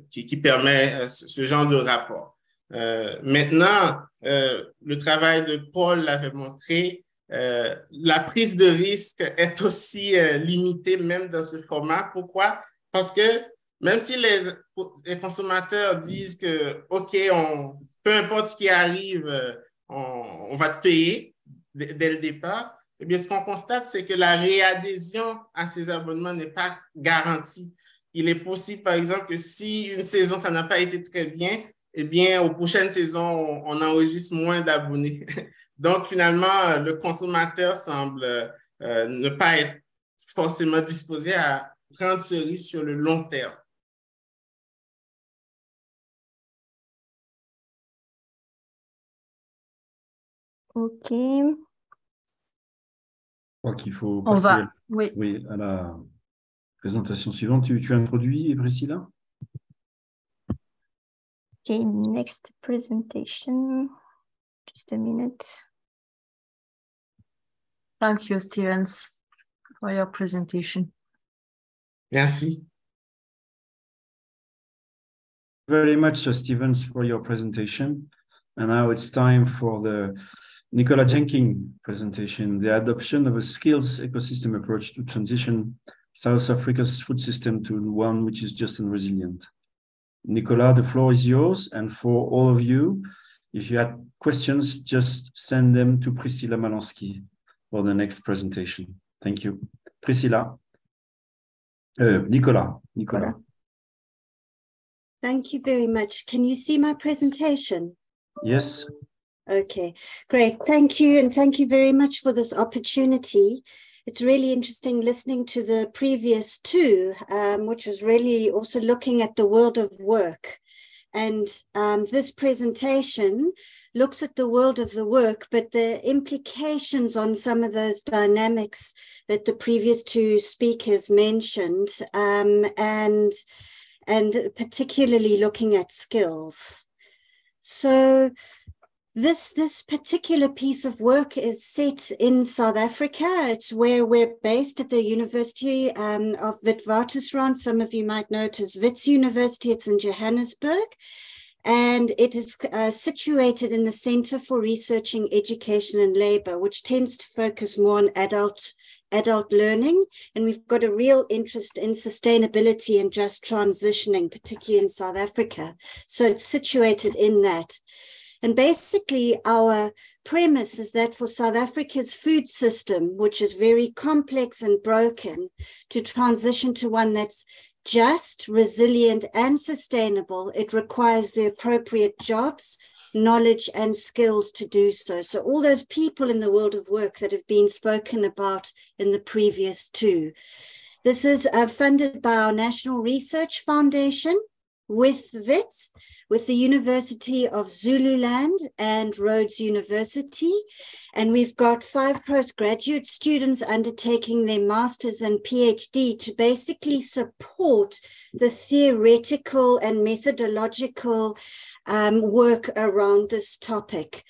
Speaker 4: qui permet ce genre de rapport. Maintenant, le travail de Paul l'avait montré, la prise de risque est aussi limitée même dans ce format. Pourquoi? Parce que même si les consommateurs disent que, OK, peu importe ce qui arrive, on va te payer dès le départ, eh bien, ce qu'on constate, c'est que la réadhésion à ces abonnements n'est pas garantie. Il est possible, par exemple, que si une saison, ça n'a pas été très bien, eh bien, aux prochaines saisons, on enregistre moins d'abonnés. Donc, finalement, le consommateur semble ne pas être forcément disposé à prendre ce risque sur le long terme.
Speaker 2: OK.
Speaker 3: Je crois qu'il faut passer à la présentation suivante. Tu introduis, Priscilla?
Speaker 2: OK, next presentation. Just a minute.
Speaker 5: Thank you, Stevens, for your presentation.
Speaker 4: Merci.
Speaker 3: Very much, Stevens, for your presentation. And now it's time for the Nicola Jenkins presentation, the adoption of a skills ecosystem approach to transition South Africa's food system to one which is just and resilient. Nicolas, the floor is yours. And for all of you, if you had questions, just send them to Priscilla Malonsky for the next presentation. Thank you. Priscilla. Nicolas.
Speaker 6: Thank you very much. Can you see my presentation?
Speaker 3: Yes.
Speaker 6: Okay, great. Thank you. And thank you very much for this opportunity. It's really interesting listening to the previous two, which was really also looking at the world of work. And this presentation looks at the world of the work, but the implications on some of those dynamics that the previous two speakers mentioned, and particularly looking at skills. So this particular piece of work is set in South Africa. It's where we're based at the University of Witwatersrand. Some of you might know it as Wits University. It's in Johannesburg. And it is situated in the Center for Researching Education and Labor, which tends to focus more on adult learning. And we've got a real interest in sustainability and just transitioning, particularly in South Africa. So it's situated in that. And basically, our premise is that for South Africa's food system, which is very complex and broken, to transition to one that's just, resilient, and sustainable, it requires the appropriate jobs, knowledge, and skills to do so. So all those people in the world of work that have been spoken about in the previous two. This is funded by our National Research Foundation, with WITS, with the University of Zululand and Rhodes University. And we've got 5 postgraduate students undertaking their master's and PhD to basically support the theoretical and methodological work around this topic.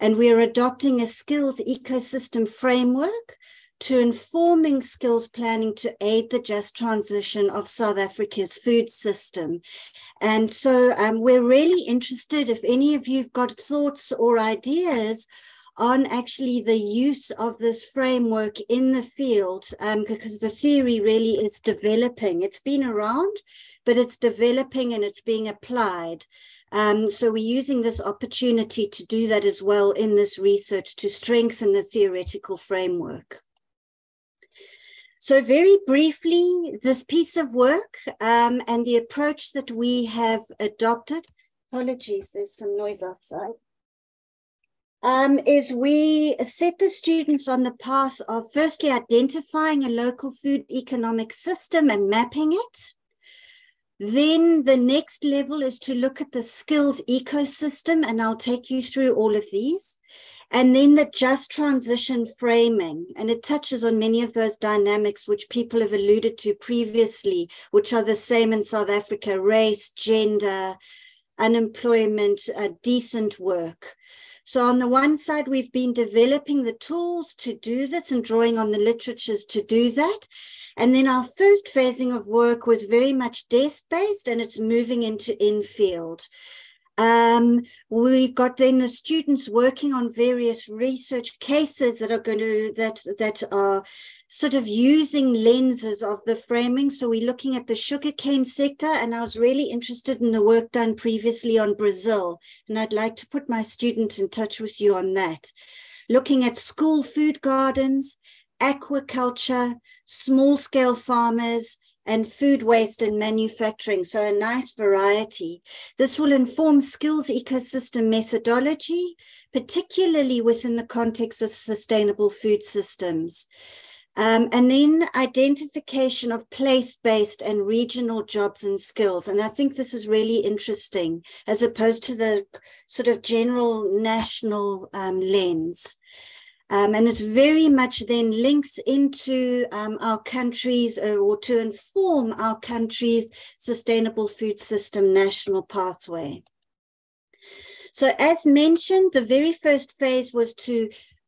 Speaker 6: And we're adopting a skills ecosystem framework to informing skills planning to aid the just transition of South Africa's food system. And so we're really interested, if any of you've got thoughts or ideas on actually the use of this framework in the field, because the theory really is developing. It's been around, but it's developing and it's being applied. So we're using this opportunity to do that as well in this research to strengthen the theoretical framework. So very briefly, this piece of work and the approach that we have adopted, apologies, there's some noise outside, is we set the students on the path of firstly identifying a local food economic system and mapping it. Then the next level is to look at the skills ecosystem, and I'll take you through all of these. And then the just transition framing, and it touches on many of those dynamics which people have alluded to previously, which are the same in South Africa: race, gender, unemployment, decent work. So on the one side, we've been developing the tools to do this and drawing on the literatures to do that. And then our first phasing of work was very much desk-based, and it's moving into in-field. We've got then the students working on various research cases that are going to, that are sort of using lenses of the framing. So we're looking at the sugarcane sector, and I was really interested in the work done previously on Brazil, and I'd like to put my students in touch with you on that. Looking at school food gardens, aquaculture, small-scale farmers, and food waste and manufacturing, so a nice variety. This will inform skills ecosystem methodology, particularly within the context of sustainable food systems. And then identification of place-based and regional jobs and skills. And I think this is really interesting, as opposed to the sort of general national lens. And it's very much then links into our country's, or to inform our country's sustainable food system national pathway. So as mentioned, the very first phase was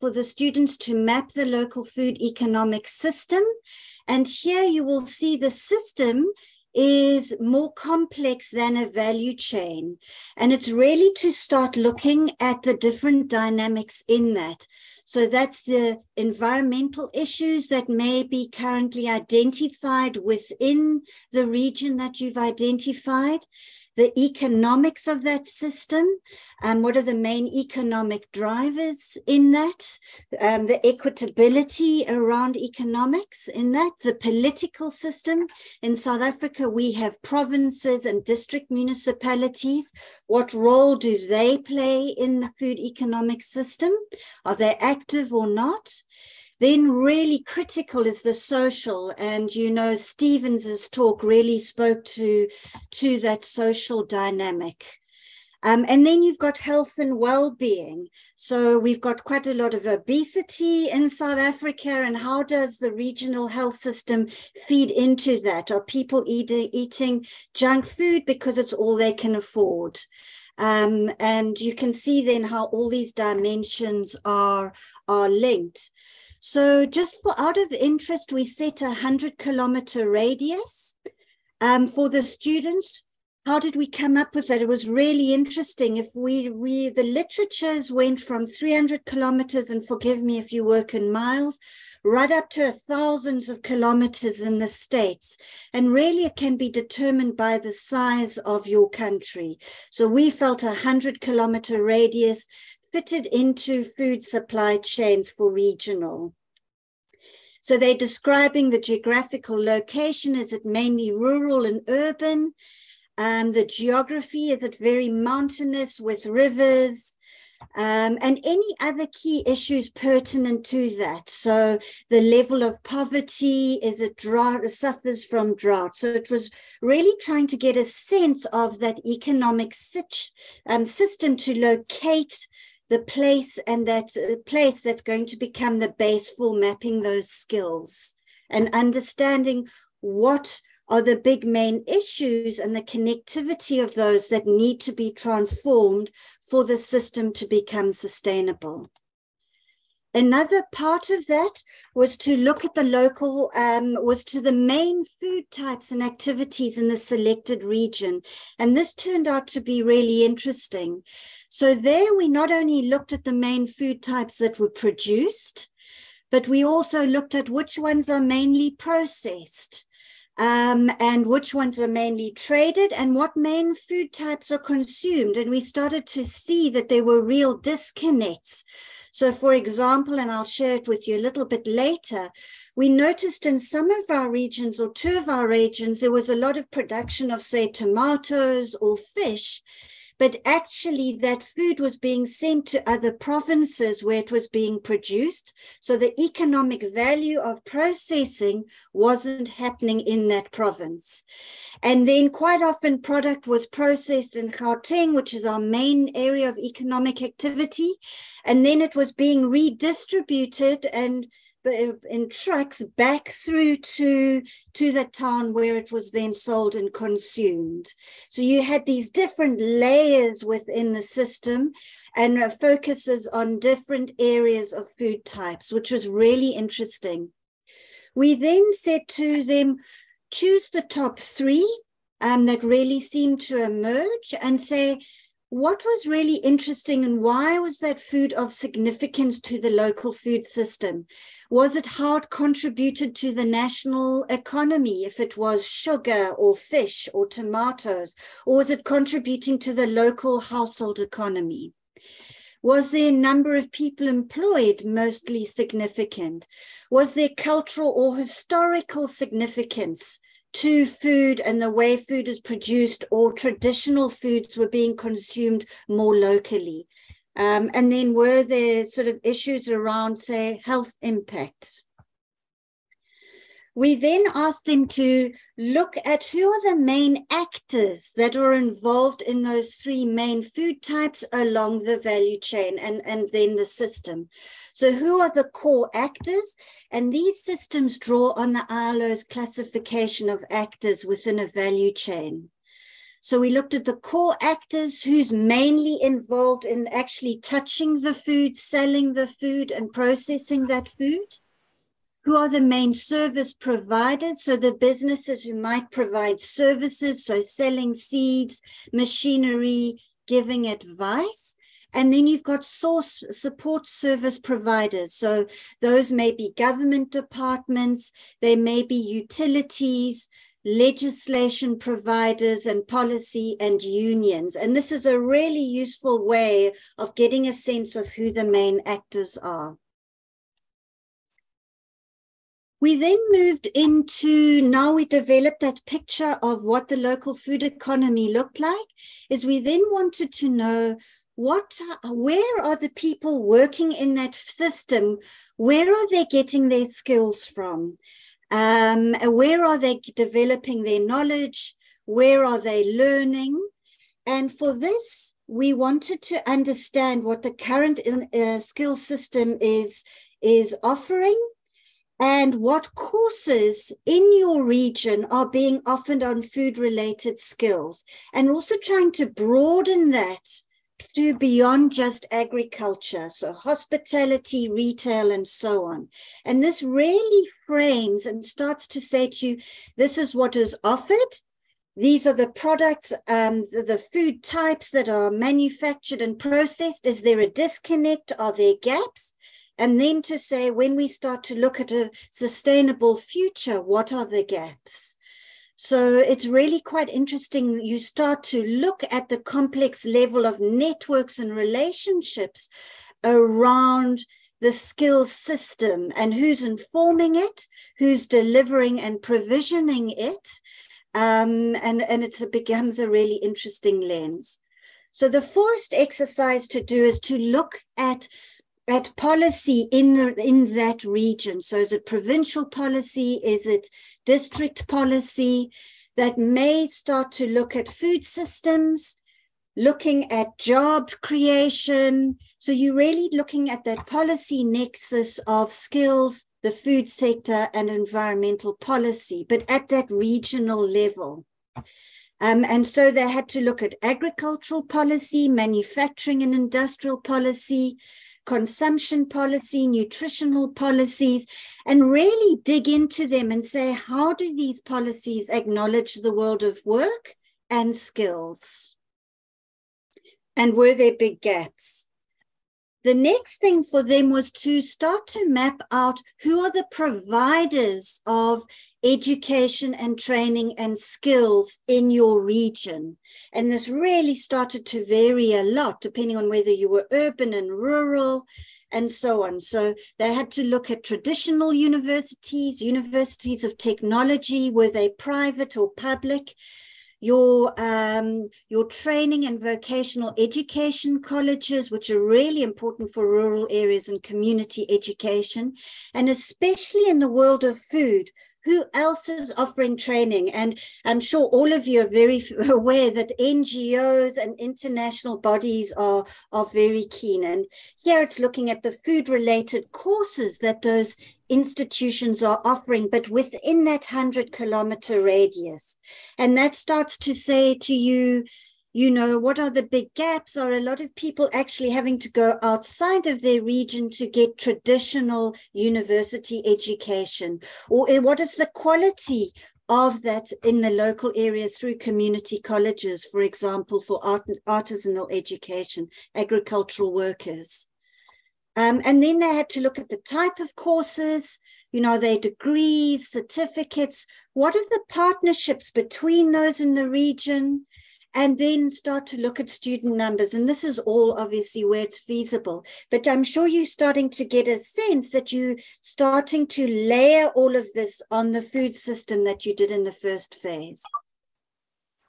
Speaker 6: for the students to map the local food economic system. And here you will see the system is more complex than a value chain. And it's really to start looking at the different dynamics in that. So that's the environmental issues that may be currently identified within the region that you've identified. the economics of that system, what are the main economic drivers in that, the equitability around economics in that, the political system. In South Africa, we have provinces and district municipalities. What role do they play in the food economic system? Are they active or not? Then really critical is the social, and you know Stevens's talk really spoke to that social dynamic. And then you've got health and well-being. So we've got quite a lot of obesity in South Africa, and how does the regional health system feed into that? Are people eating junk food because it's all they can afford? And you can see then how all these dimensions are linked. So just for out of interest, we set a 100-kilometer radius for the students. How did we come up with that? It was really interesting. If the literatures went from 300 kilometers, and forgive me if you work in miles, right up to thousands of kilometers in the States. And really it can be determined by the size of your country. So we felt a 100-kilometer radius fitted into food supply chains for regional. So they're describing the geographical location. Is it mainly rural and urban? The geography, is it very mountainous with rivers? And any other key issues pertinent to that. So the level of poverty, is it drought, suffers from drought? So it was really trying to get a sense of that economic system to locate the place, and that place that's going to become the base for mapping those skills and understanding what are the big main issues and the connectivity of those that need to be transformed for the system to become sustainable. Another part of that was to look at the local, was to the main food types and activities in the selected region. And this turned out to be really interesting. So there we not only looked at the main food types that were produced, but we also looked at which ones are mainly processed, and which ones are mainly traded, and what main food types are consumed. And we started to see that there were real disconnects. So for example, and I'll share it with you a little bit later, we noticed in some of our regions, or two of our regions, there was a lot of production of, say, tomatoes or fish, but actually that food was being sent to other provinces where it was being produced. So the economic value of processing wasn't happening in that province. And then quite often product was processed in Gauteng, which is our main area of economic activity. And then it was being redistributed and in trucks back through to the town where it was then sold and consumed. So you had these different layers within the system and focuses on different areas of food types, which was really interesting. We then said to them, choose the top three that really seemed to emerge and say, what was really interesting and why was that food of significance to the local food system? Was it how it contributed to the national economy, if it was sugar or fish or tomatoes, or was it contributing to the local household economy? Was there a number of people employed mostly significant? Was there cultural or historical significance to food and the way food is produced, or traditional foods were being consumed more locally? And then were there sort of issues around, say, health impacts? We then asked them to look at who are the main actors that are involved in those three main food types along the value chain and then the system. So who are the core actors? And these systems draw on the ILO's classification of actors within a value chain. So we looked at the core actors, who's mainly involved in actually touching the food, selling the food, and processing that food. Who are the main service providers? So the businesses who might provide services, so selling seeds, machinery, giving advice. And then you've got source support service providers. So those may be government departments, they may be utilities, legislation providers and policy and unions. And this is a really useful way of getting a sense of who the main actors are. We then moved into, now we developed that picture of what the local food economy looked like, is we then wanted to know where are the people working in that system? Where are they getting their skills from? Where are they developing their knowledge? Where are they learning? And for this, we wanted to understand what the current skill system is offering, and what courses in your region are being offered on food-related skills, and also trying to broaden that to beyond just agriculture, so hospitality, retail, and so on. And this really frames and starts to say to you, this is what is offered. These are the products, the food types that are manufactured and processed. Is there a disconnect? Are there gaps? And then to say, when we start to look at a sustainable future, what are the gaps? So it's really quite interesting. You start to look at the complex level of networks and relationships around the skills system and who's informing it, who's delivering and provisioning it. And it becomes a really interesting lens. So the first exercise to do is to look at policy in that region. So is it provincial policy? Is it district policy? That may start to look at food systems, looking at job creation. So you're really looking at that policy nexus of skills, the food sector, and environmental policy, but at that regional level. And so they had to look at agricultural policy, manufacturing and industrial policy, consumption policy, nutritional policies, and really dig into them and say, how do these policies acknowledge the world of work and skills? And were there big gaps? The next thing for them was to start to map out who are the providers of education and training and skills in your region. And this really started to vary a lot depending on whether you were urban and rural and so on. So they had to look at traditional universities, universities of technology, were they private or public? Your training and vocational education colleges, which are really important for rural areas and community education, and especially in the world of food. Who else is offering training? And I'm sure all of you are very aware that NGOs and international bodies are very keen. And here it's looking at the food-related courses that those institutions are offering, but within that 100-kilometer radius. And that starts to say to you, you know, what are the big gaps? Are a lot of people actually having to go outside of their region to get traditional university education? Or what is the quality of that in the local area through community colleges, for example, for artisanal education, agricultural workers? And then they had to look at the type of courses, you know, their degrees, certificates, what are the partnerships between those in the region? And then start to look at student numbers. And this is all obviously where it's feasible. But I'm sure you're starting to get a sense that you're starting to layer all of this on the food system that you did in the first phase.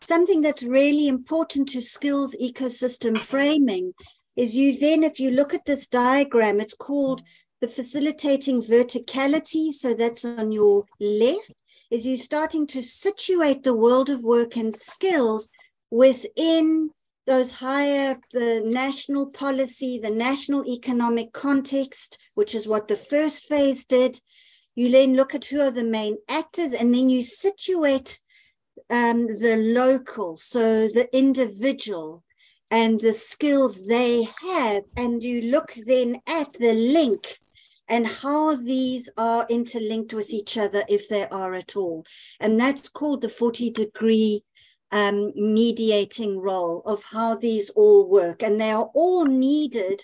Speaker 6: Something that's really important to skills ecosystem framing is you then, if you look at this diagram, it's called the facilitating verticality. So that's on your left, is you starting to situate the world of work and skills within those higher, the national policy, the national economic context, which is what the first phase did. You then look at who are the main actors, and then you situate the local, so the individual and the skills they have, and you look then at the link and how these are interlinked with each other, if they are at all. And that's called the 40-degree mediating role of how these all work, and they are all needed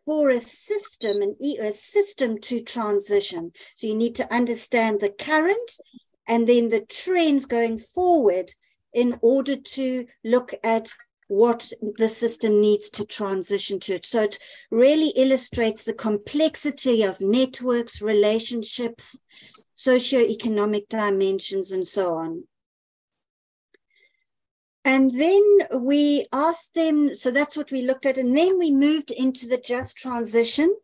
Speaker 6: for a system to transition. So you need to understand the current and then the trends going forward in order to look at what the system needs to transition to it. So it really illustrates the complexity of networks, relationships, socioeconomic dimensions, and so on. And then we asked them, so that's what we looked at, and then we moved into the just transition.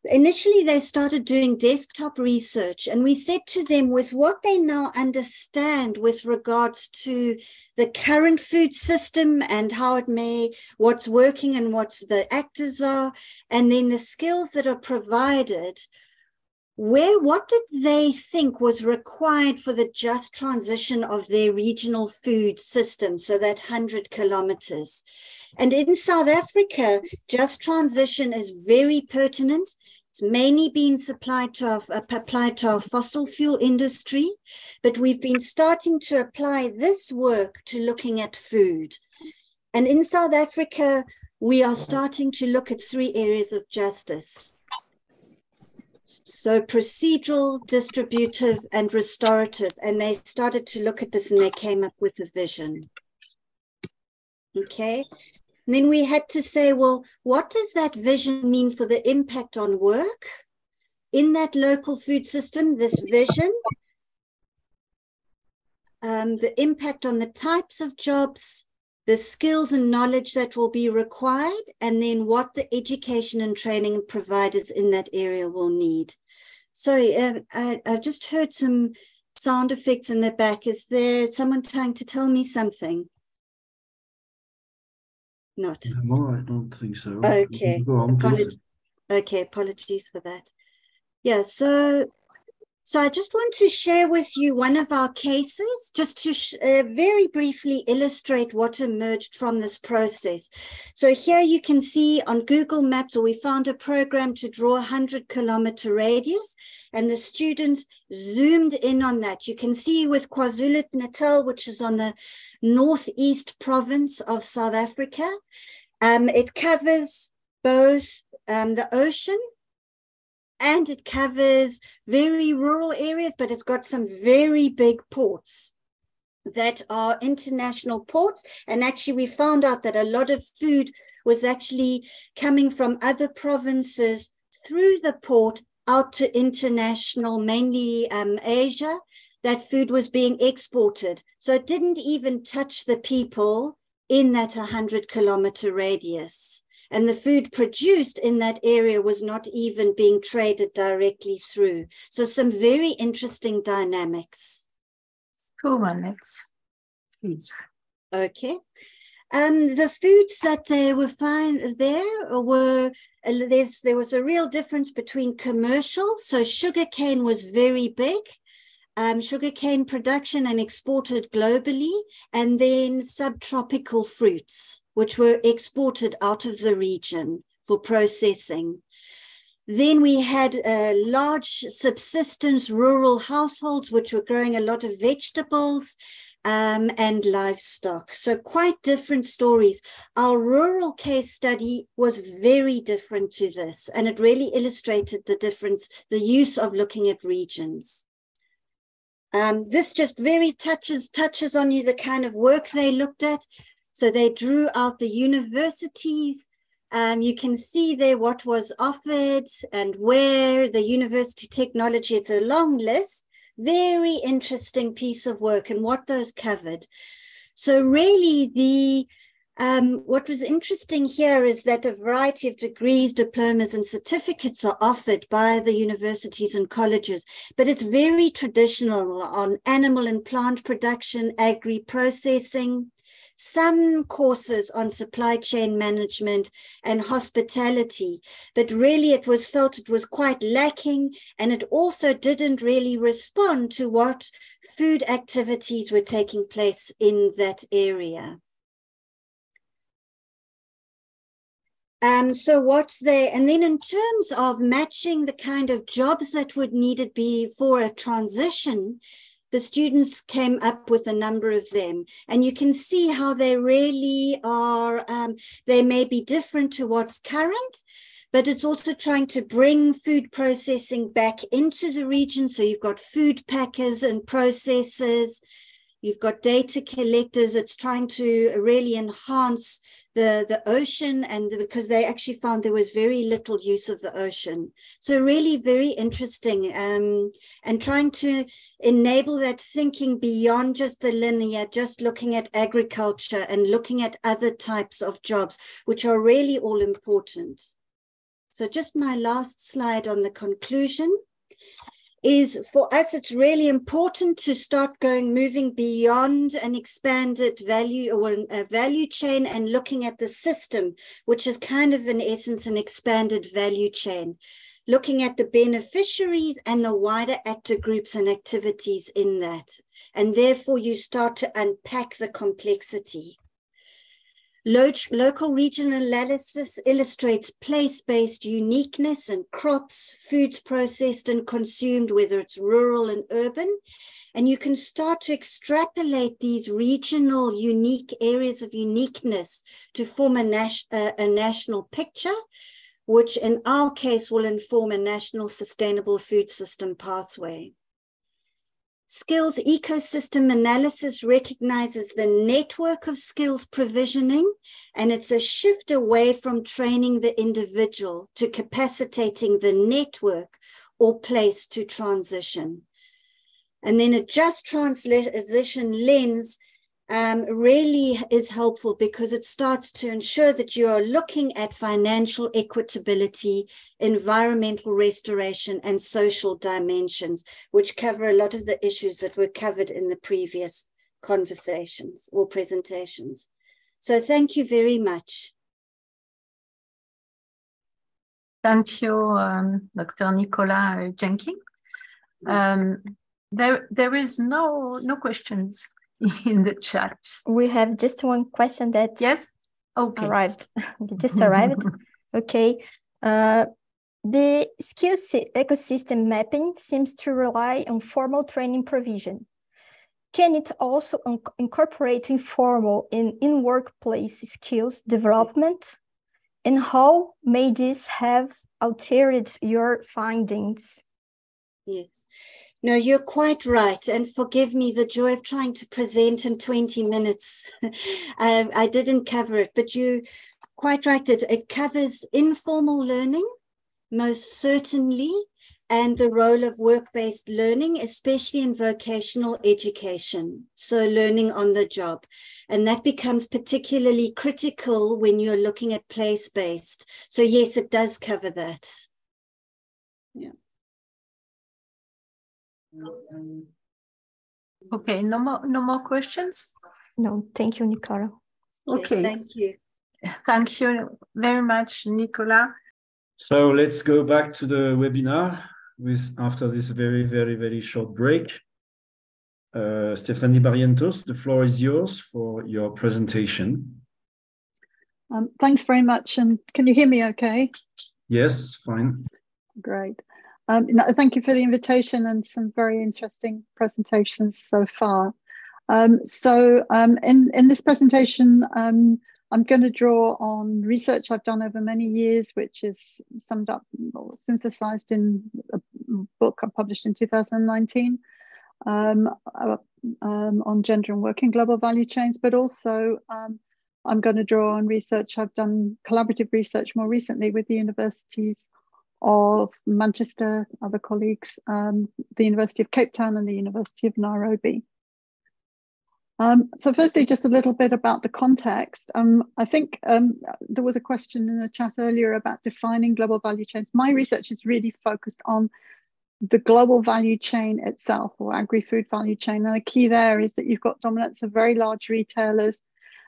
Speaker 6: Initially, they started doing desktop research, and we said to them, with what they now understand with regards to the current food system and how it may, what's working and what the actors are, and then the skills that are provided, what did they think was required for the just transition of their regional food system, so that 100 kilometers? And in South Africa, just transition is very pertinent. It's mainly been applied to our fossil fuel industry, but we've been starting to apply this work to looking at food. And in South Africa, we are starting to look at 3 areas of justice. So procedural, distributive, and restorative. And they started to look at this and they came up with a vision. Okay. And then we had to say, well, what does that vision mean for the impact on work in that local food system, this vision, the impact on the types of jobs, the skills and knowledge that will be required, and then what the education and training providers in that area will need. Sorry, I just heard some sound effects in the back. Is there someone trying to tell me something? Not.
Speaker 3: No, I don't think so.
Speaker 6: Okay.
Speaker 3: Go on, please.
Speaker 6: Okay, apologies for that. Yeah, so I just want to share with you one of our cases, just to very briefly illustrate what emerged from this process. So here you can see on Google Maps, we found a program to draw a 100-kilometer radius, and the students zoomed in on that. You can see with KwaZulu-Natal, which is on the northeast province of South Africa, it covers both the ocean, and it covers very rural areas, but it's got some very big ports that are international ports. And actually, we found out that a lot of food was actually coming from other provinces through the port out to international, mainly Asia. That food was being exported. So it didn't even touch the people in that 100-kilometer radius. And the food produced in that area was not even being traded directly through. So some very interesting dynamics.
Speaker 5: 2 minutes, please.
Speaker 6: Okay. The foods that they were found there were, there was a real difference between commercial. So sugarcane was very big. Sugarcane production and exported globally, and then subtropical fruits, which were exported out of the region for processing. Then we had large subsistence rural households, which were growing a lot of vegetables and livestock. So quite different stories. Our rural case study was very different to this, and it really illustrated the difference, the use of looking at regions. This just very touches on you the kind of work they looked at. So they drew out the universities. You can see there what was offered and where, the university technology. It's a long list, very interesting piece of work and what those covered. So really what was interesting here is that a variety of degrees, diplomas, and certificates are offered by the universities and colleges, but it's very traditional on animal and plant production, agri-processing, some courses on supply chain management and hospitality, but really it was felt it was quite lacking, and it also didn't really respond to what food activities were taking place in that area. And then in terms of matching the kind of jobs that would needed be for a transition, The students came up with a number of them, and you can see how they really are, they may be different to what's current, but it's also trying to bring food processing back into the region. So you've got food packers and processors, you've got data collectors. It's trying to really enhance the ocean, and because they actually found there was very little use of the ocean. So really very interesting, and trying to enable that thinking beyond just the linear, just looking at agriculture and looking at other types of jobs, which are really all important. So just my last slide on the conclusion is, for us, it's really important to start moving beyond an expanded value or a value chain and looking at the system, which is kind of in essence an expanded value chain, looking at the beneficiaries and the wider actor groups and activities in that. And therefore you start to unpack the complexity. Local regional analysis illustrates place-based uniqueness in crops, foods processed and consumed, whether it's rural and urban. And you can start to extrapolate these regional unique areas of uniqueness to form a national picture, which in our case will inform a national sustainable food system pathway. Skills ecosystem analysis recognizes the network of skills provisioning, and it's a shift away from training the individual to capacitating the network or place to transition. And then a just transition lens really is helpful because it starts to ensure that you are looking at financial equitability, environmental restoration, and social dimensions, which cover a lot of the issues that were covered in the previous conversations or presentations. So thank you very much.
Speaker 5: Thank you, Dr. Nicola Jenkins. There is no questions in the chat.
Speaker 2: We have just one question that arrived. Just arrived. Okay. The skills ecosystem mapping seems to rely on formal training provision. Can it also incorporate informal and in-workplace skills development? And how may this have altered your findings?
Speaker 6: Yes. No, you're quite right. And forgive me the joy of trying to present in 20 minutes. I didn't cover it, but you're quite right. It covers informal learning, most certainly, and the role of work-based learning, especially in vocational education. So learning on the job. And that becomes particularly critical when you're looking at place-based. So yes, it does cover that. Yeah.
Speaker 5: Okay, no more questions?
Speaker 2: No, thank you, Nicola.
Speaker 5: Okay.
Speaker 6: Thank you.
Speaker 5: Thank you very much, Nicola.
Speaker 3: So let's go back to the webinar after this very short break. Stephanie Barrientos, the floor is yours for your presentation.
Speaker 7: Thanks very much. And can you hear me okay?
Speaker 3: Yes, fine.
Speaker 7: Great. Thank you for the invitation and some very interesting presentations so far. In this presentation, I'm going to draw on research I've done over many years, which is summed up or synthesized in a book I published in 2019 on gender and work in global value chains, but also I'm going to draw on research I've done, collaborative research more recently with the universities of Manchester, other colleagues, the University of Cape Town and the University of Nairobi. So firstly, just a little bit about the context. I think there was a question in the chat earlier about defining global value chains. My research is really focused on the global value chain itself, or agri-food value chain. And the key there is that you've got dominance of very large retailers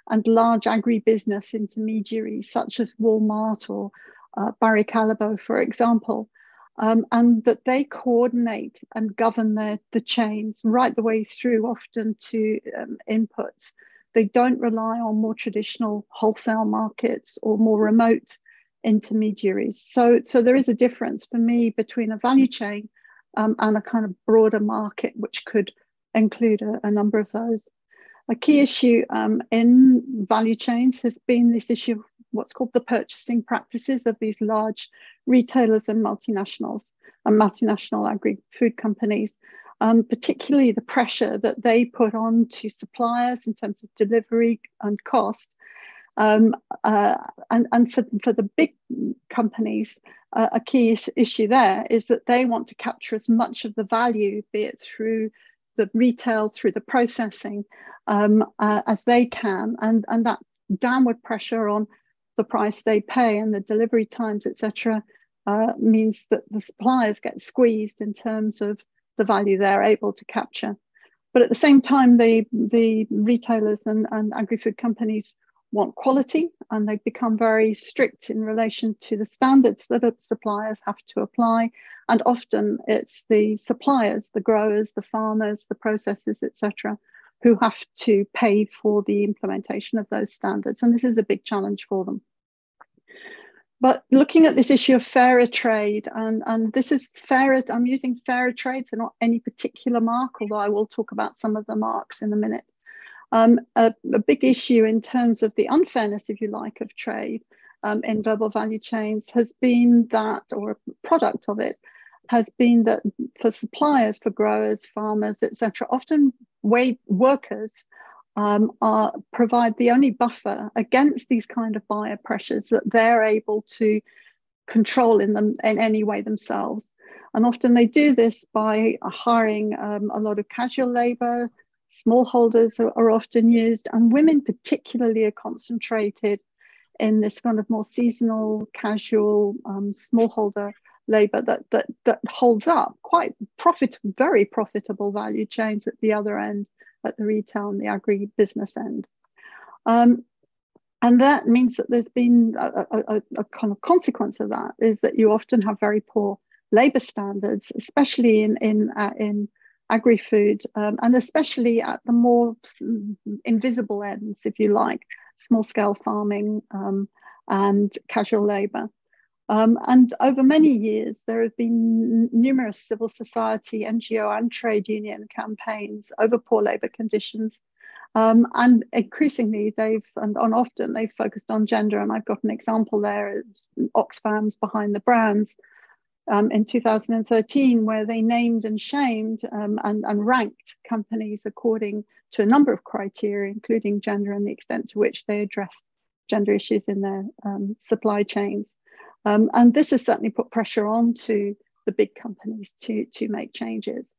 Speaker 7: and large agribusiness intermediaries, such as Walmart or Barry Callebaut, for example, and that they coordinate and govern the chains right the way through, often to inputs. They don't rely on more traditional wholesale markets or more remote intermediaries. So there is a difference for me between a value chain and a kind of broader market, which could include a number of those. A key issue in value chains has been this issue of what's called the purchasing practices of these large retailers and multinationals and multinational agri-food companies, particularly the pressure that they put on to suppliers in terms of delivery and cost. And for the big companies, a key issue there is that they want to capture as much of the value, be it through the retail, through the processing, as they can, and that downward pressure on the price they pay and the delivery times, etc., means that the suppliers get squeezed in terms of the value they're able to capture. But at the same time, the retailers and agri-food companies want quality, and they've become very strict in relation to the standards that suppliers have to apply. And often it's the suppliers, the growers, the farmers, the processors, etc., who have to pay for the implementation of those standards. And this is a big challenge for them. But looking at this issue of fairer trade, and this is fairer, I'm using fairer trade, so not any particular mark, although I will talk about some of the marks in a minute. A big issue in terms of the unfairness, if you like, of trade in global value chains has been that, or a product of it, has been that for suppliers, for growers, farmers, etc., often workers provide the only buffer against these kind of buyer pressures that they're able to control in any way themselves. And often they do this by hiring a lot of casual labor. Smallholders are often used, and women particularly are concentrated in this kind of more seasonal, casual smallholder labor that holds up quite very profitable value chains at the other end, at the retail and the agri-business end. And that means that there's been a kind of consequence of that is that you often have very poor labor standards, especially in agri-food, and especially at the more invisible ends, if you like, small-scale farming and casual labor. And over many years, there have been numerous civil society, NGO and trade union campaigns over poor labor conditions. And increasingly, often they've focused on gender. And I've got an example there, Oxfam's Behind the Brands, in 2013, where they named and shamed and ranked companies according to a number of criteria, including gender and the extent to which they addressed gender issues in their supply chains. And this has certainly put pressure on to the big companies to make changes.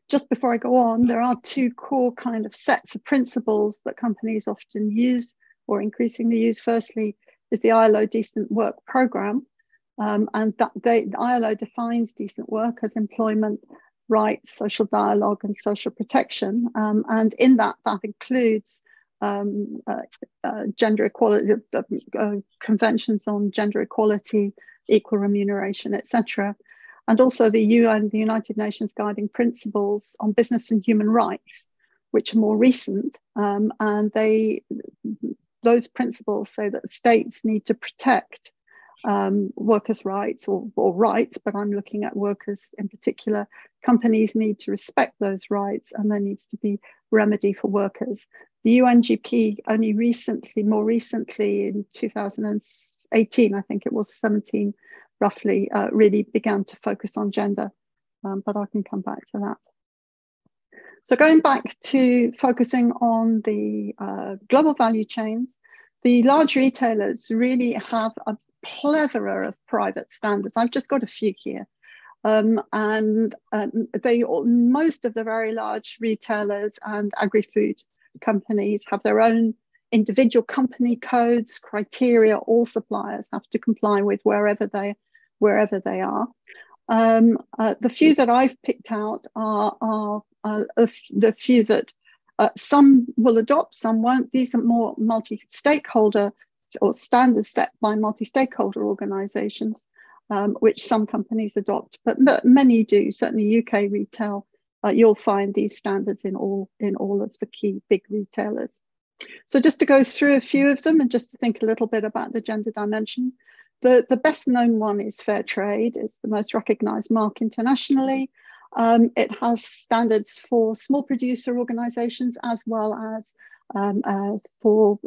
Speaker 7: Just before I go on, there are two core kind of sets of principles that companies often use or increasingly use. Firstly is the ILO Decent Work Programme. And the ILO defines decent work as employment rights, social dialogue, and social protection. And in that includes gender equality, conventions on gender equality, equal remuneration, etc. And also the UN, the United Nations Guiding Principles on Business and Human Rights, which are more recent. And those principles say that states need to protect workers' rights or rights, but I'm looking at workers in particular. Companies need to respect those rights, and there needs to be remedy for workers. The UNGP only more recently in 2018, I think it was 17 roughly, really began to focus on gender, but I can come back to that. So going back to focusing on the global value chains, the large retailers really have a plethora of private standards. I've just got a few here. Most of the very large retailers and agri-food companies have their own individual company codes, criteria all suppliers have to comply with wherever they are. The few that I've picked out are the few that some will adopt, some won't. These are more multi-stakeholder or standards set by multi-stakeholder organizations, which some companies adopt, but many do. Certainly UK retail, you'll find these standards in all of the key big retailers. So just to go through a few of them and just to think a little bit about the gender dimension, the best known one is fair trade. It's the most recognized mark internationally. It has standards for small producer organizations as well as for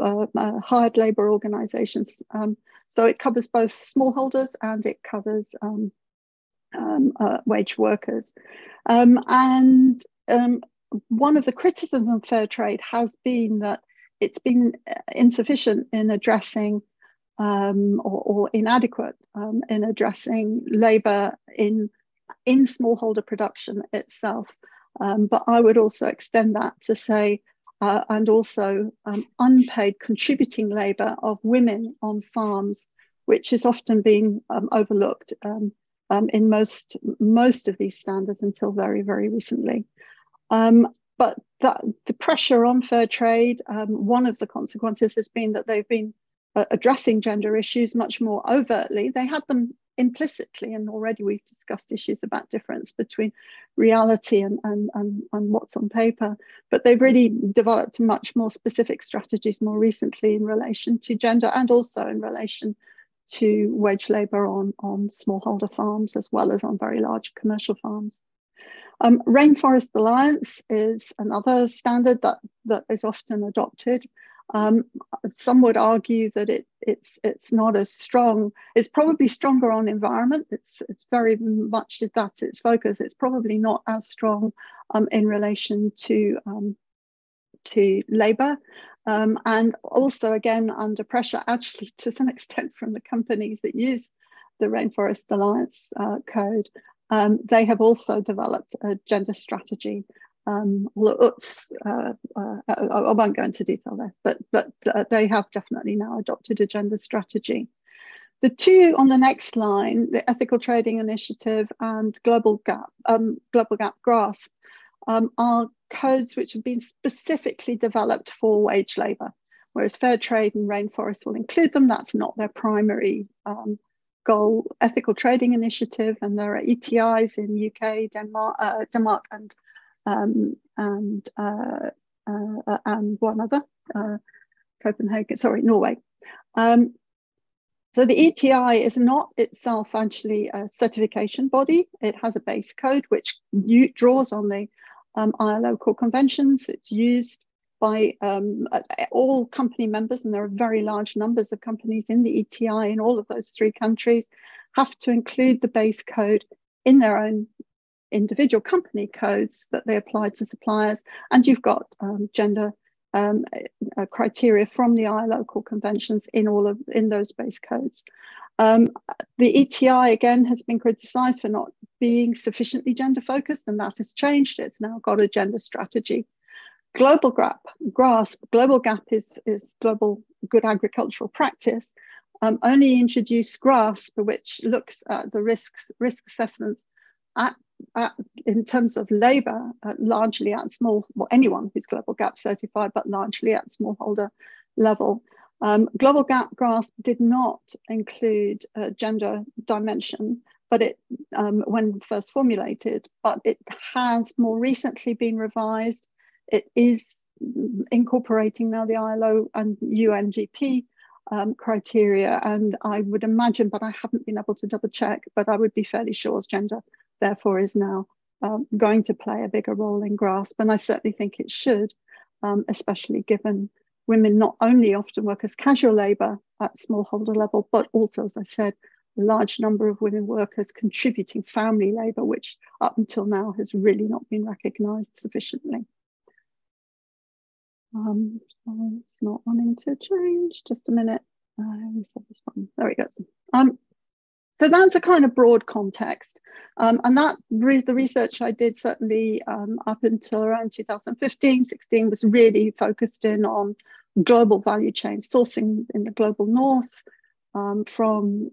Speaker 7: hired labor organizations. So it covers both smallholders and it covers wage workers. One of the criticisms of fair trade has been that it's been insufficient in addressing or inadequate in addressing labor in smallholder production itself. But I would also extend that to say, and also unpaid contributing labor of women on farms, which is often being overlooked in most of these standards until very, very recently. But the pressure on fair trade, one of the consequences has been that they've been addressing gender issues much more overtly. They had them implicitly, and already we've discussed issues about difference between reality and what's on paper, but they've really developed much more specific strategies more recently in relation to gender and also in relation to wage labor on smallholder farms as well as on very large commercial farms. Rainforest Alliance is another standard that is often adopted. Some would argue that it's not as strong. It's probably stronger on environment. It's very much that's its focus. It's probably not as strong in relation to labor. And also, again, under pressure, actually, to some extent, from the companies that use the Rainforest Alliance code. They have also developed a gender strategy. I won't go into detail there, but they have definitely now adopted a gender strategy. The two on the next line, the Ethical Trading Initiative and Global Gap Grasp, are codes which have been specifically developed for wage labor, whereas Fair Trade and Rainforest will include them. That's not their primary goal. Ethical Trading Initiative, and there are ETIs in UK, Denmark, and one other, Norway. So the ETI is not itself actually a certification body. It has a base code which draws on the ILO core conventions. It's used by all company members, and there are very large numbers of companies in the ETI in all of those three countries, have to include the base code in their own individual company codes that they apply to suppliers. And you've got gender criteria from the ILO core conventions in those base codes. The ETI, again, has been criticized for not being sufficiently gender focused, and that has changed. It's now got a gender strategy. Global GRASP, Global GAP is Global Good Agricultural Practice, only introduced GRASP, which looks at the risk assessments in terms of labor, largely at anyone who's Global GAP certified, but largely at smallholder level. Global GAP GRASP did not include a gender dimension, but when first formulated, but it has more recently been revised. It is incorporating now the ILO and UNGP criteria, and I would imagine, but I haven't been able to double check, but I would be fairly sure gender therefore is now going to play a bigger role in GRASP, and I certainly think it should, especially given women not only often work as casual labour at smallholder level, but also, as I said, a large number of women workers contributing family labour, which up until now has really not been recognised sufficiently. So it's not wanting to change. Just a minute. There it goes. So that's a kind of broad context, and the research I did certainly up until around 2015-16 was really focused in on global value chain sourcing in the global north, from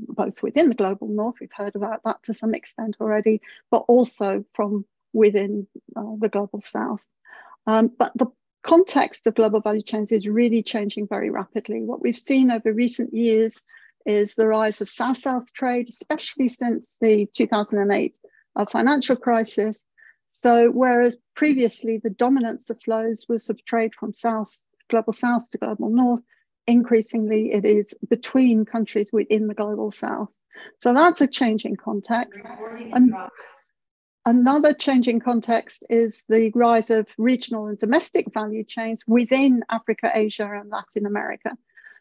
Speaker 7: both within the global north, we've heard about that to some extent already, but also from within the global south. But the context of global value chains is really changing very rapidly. What we've seen over recent years is the rise of South-South trade, especially since the 2008 financial crisis. So whereas previously the dominance of flows was of trade from global south to global north, increasingly it is between countries within the global south. So that's a changing context. Another changing context is the rise of regional and domestic value chains within Africa, Asia, and Latin America.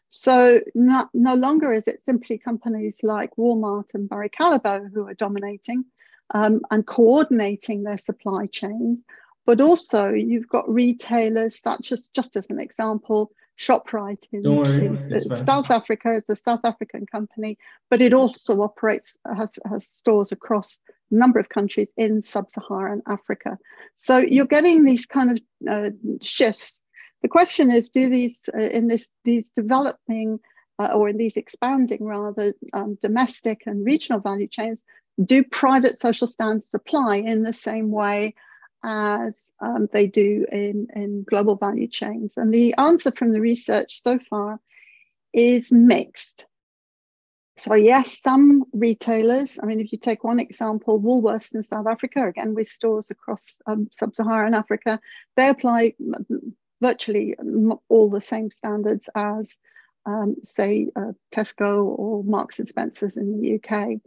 Speaker 7: So no longer is it simply companies like Walmart and Barry Callebaut who are dominating and coordinating their supply chains, but also you've got retailers such as, just as an example, ShopRite in South Africa is a South African company, but it also operates, has stores across a number of countries in sub-Saharan Africa. So you're getting these kind of shifts. The question is, do these, these developing or in these expanding rather domestic and regional value chains, do private social standards apply in the same way as they do in global value chains? And the answer from the research so far is mixed. So yes, some retailers, I mean, if you take one example, Woolworths in South Africa, again with stores across sub-Saharan Africa, they apply virtually all the same standards as say Tesco or Marks and Spencer's in the UK.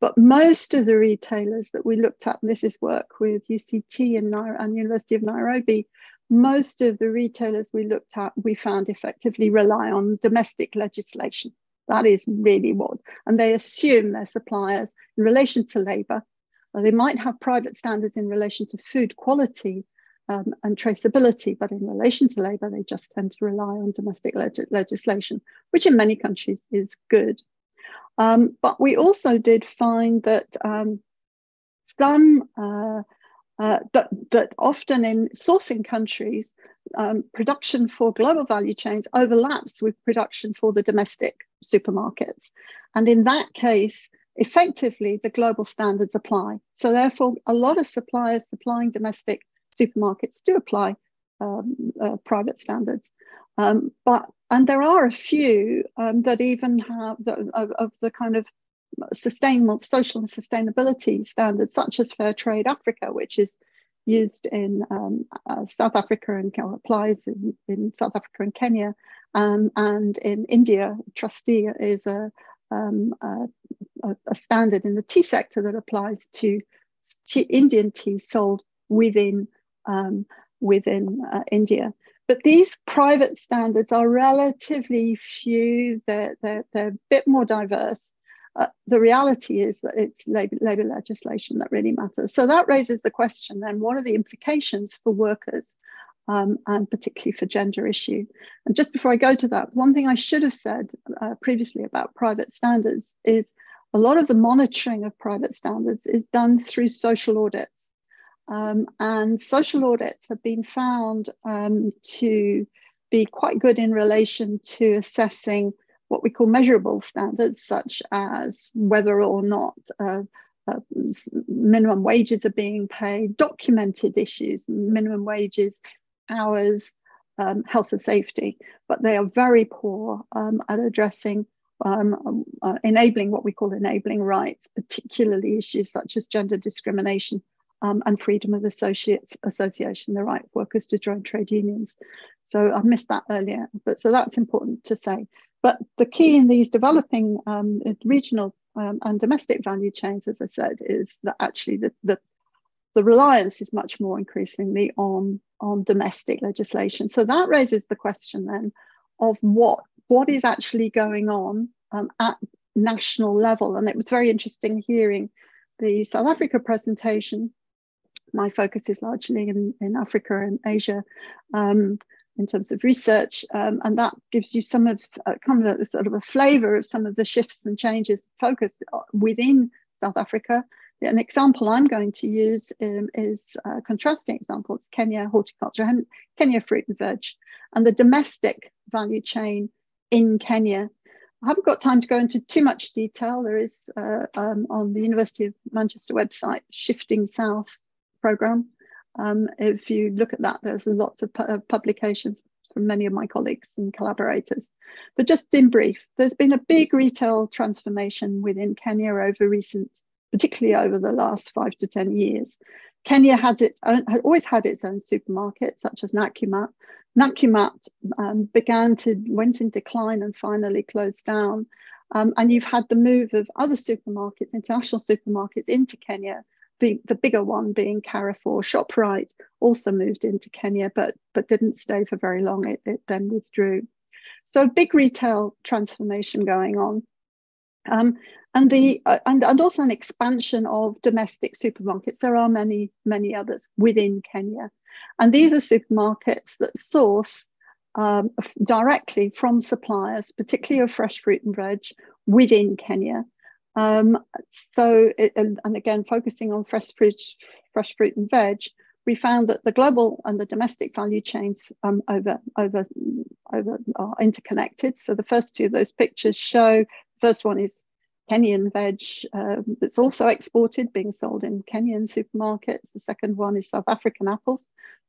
Speaker 7: But most of the retailers that we looked at, and this is work with UCT and University of Nairobi, most of the retailers we looked at, we found effectively rely on domestic legislation. That is really what, and they assume their suppliers in relation to labour, they might have private standards in relation to food quality and traceability, but in relation to labour, they just tend to rely on domestic legislation, which in many countries is good. But we also did find that that often in sourcing countries, production for global value chains overlaps with production for the domestic supermarkets. And in that case, effectively, the global standards apply. So therefore, a lot of suppliers supplying domestic supermarkets do apply private standards. And there are a few that even have of the kind of sustainable social and sustainability standards, such as Fair Trade Africa, which is used in South Africa and applies in South Africa and Kenya, and in India, Trustee is a standard in the tea sector that applies to Indian tea sold within India. But these private standards are relatively few. They're a bit more diverse. The reality is that it's labour legislation that really matters. So that raises the question then, what are the implications for workers and particularly for gender issue? And just before I go to that, one thing I should have said previously about private standards is a lot of the monitoring of private standards is done through social audits. And social audits have been found to be quite good in relation to assessing what we call measurable standards, such as whether or not minimum wages are being paid, documented issues, minimum wages, hours, health and safety. But they are very poor at addressing enabling what we call enabling rights, particularly issues such as gender discrimination and freedom of association, the right of workers to join trade unions. So I missed that earlier, but so that's important to say. But the key in these developing regional and domestic value chains, as I said, is that actually the reliance is much more increasingly on domestic legislation. So that raises the question then of what is actually going on at national level. And it was very interesting hearing the South Africa presentation. My focus is largely in Africa and Asia in terms of research, and that gives you some of kind of sort of a flavour of some of the shifts and changes focus within South Africa. An example I'm going to use is a contrasting example. It's Kenya horticulture and Kenya fruit and veg, and the domestic value chain in Kenya. I haven't got time to go into too much detail. There is on the University of Manchester website, Shifting South program. If you look at that, there's lots of publications from many of my colleagues and collaborators. But just in brief, there's been a big retail transformation within Kenya particularly over the last 5 to 10 years. Kenya had always had its own supermarkets, such as Nakumatt. Nakumatt went in decline and finally closed down. And you've had the move of other supermarkets, international supermarkets, into Kenya the bigger one being Carrefour. ShopRite also moved into Kenya, but didn't stay for very long. It then withdrew. So big retail transformation going on. And also an expansion of domestic supermarkets. There are many others within Kenya, and these are supermarkets that source directly from suppliers, particularly of fresh fruit and veg within Kenya. And again, focusing on fresh fruit and veg, we found that the global and the domestic value chains are interconnected. So the first two of those pictures show, first one is Kenyan veg that's also exported, being sold in Kenyan supermarkets. The second one is South African apples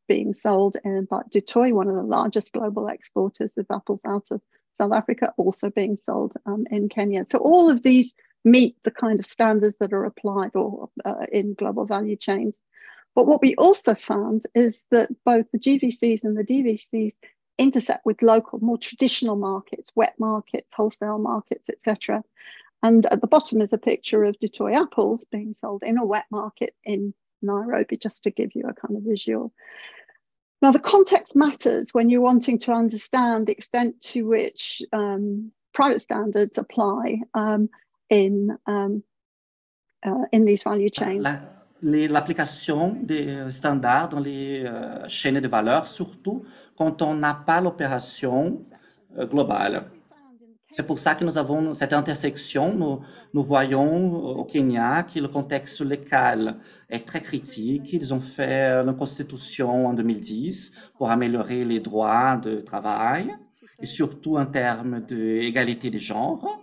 Speaker 7: being sold in Dutoy, one of the largest global exporters of apples out of South Africa, also being sold in Kenya. So all of these meet the kind of standards that are applied or in global value chains. But what we also found is that both the GVCs and the DVCs intersect with local, more traditional markets, wet markets, wholesale markets, etc. And at the bottom is a picture of Dutoy apples being sold in a wet market in Nairobi, just to give you a kind of visual. Now, the context matters when you're wanting to understand the extent to which private standards apply in these value chains.
Speaker 8: L'application des standards dans les chaînes de valeur, surtout quand on n'a pas l'opération globale. C'est pour ça que nous avons cette intersection. Nous voyons au Kenya que le contexte local est très critique. Ils ont fait une constitution en 2010 pour améliorer les droits de travail et surtout en termes d'égalité des genres,